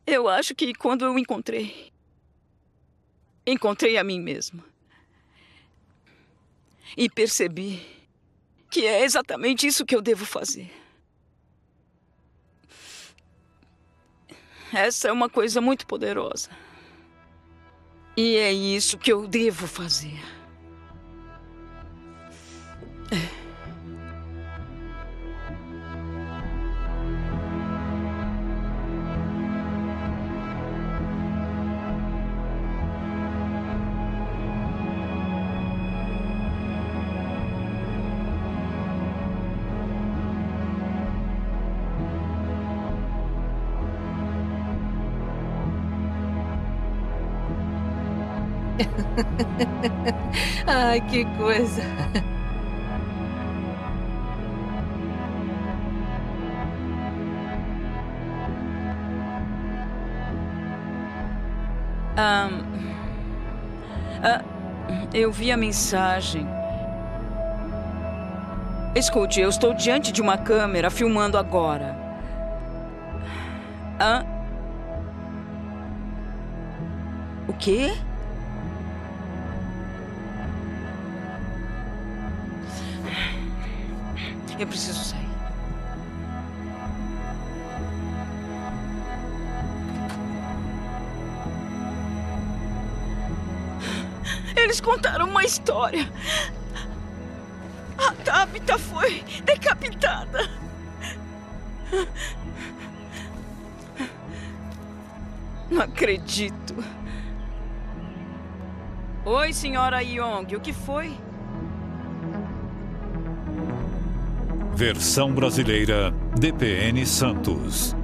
Eu acho que quando eu encontrei a mim mesma. E percebi que é exatamente isso que eu devo fazer. Essa é uma coisa muito poderosa. E é isso que eu devo fazer. Ai, que coisa. Eu vi a mensagem. Escute, eu estou diante de uma câmera filmando agora. O quê? Eu preciso sair. Eles contaram uma história. A Tabitha foi decapitada. Não acredito. Oi, senhora Young, o que foi? Versão brasileira, DPN Santos.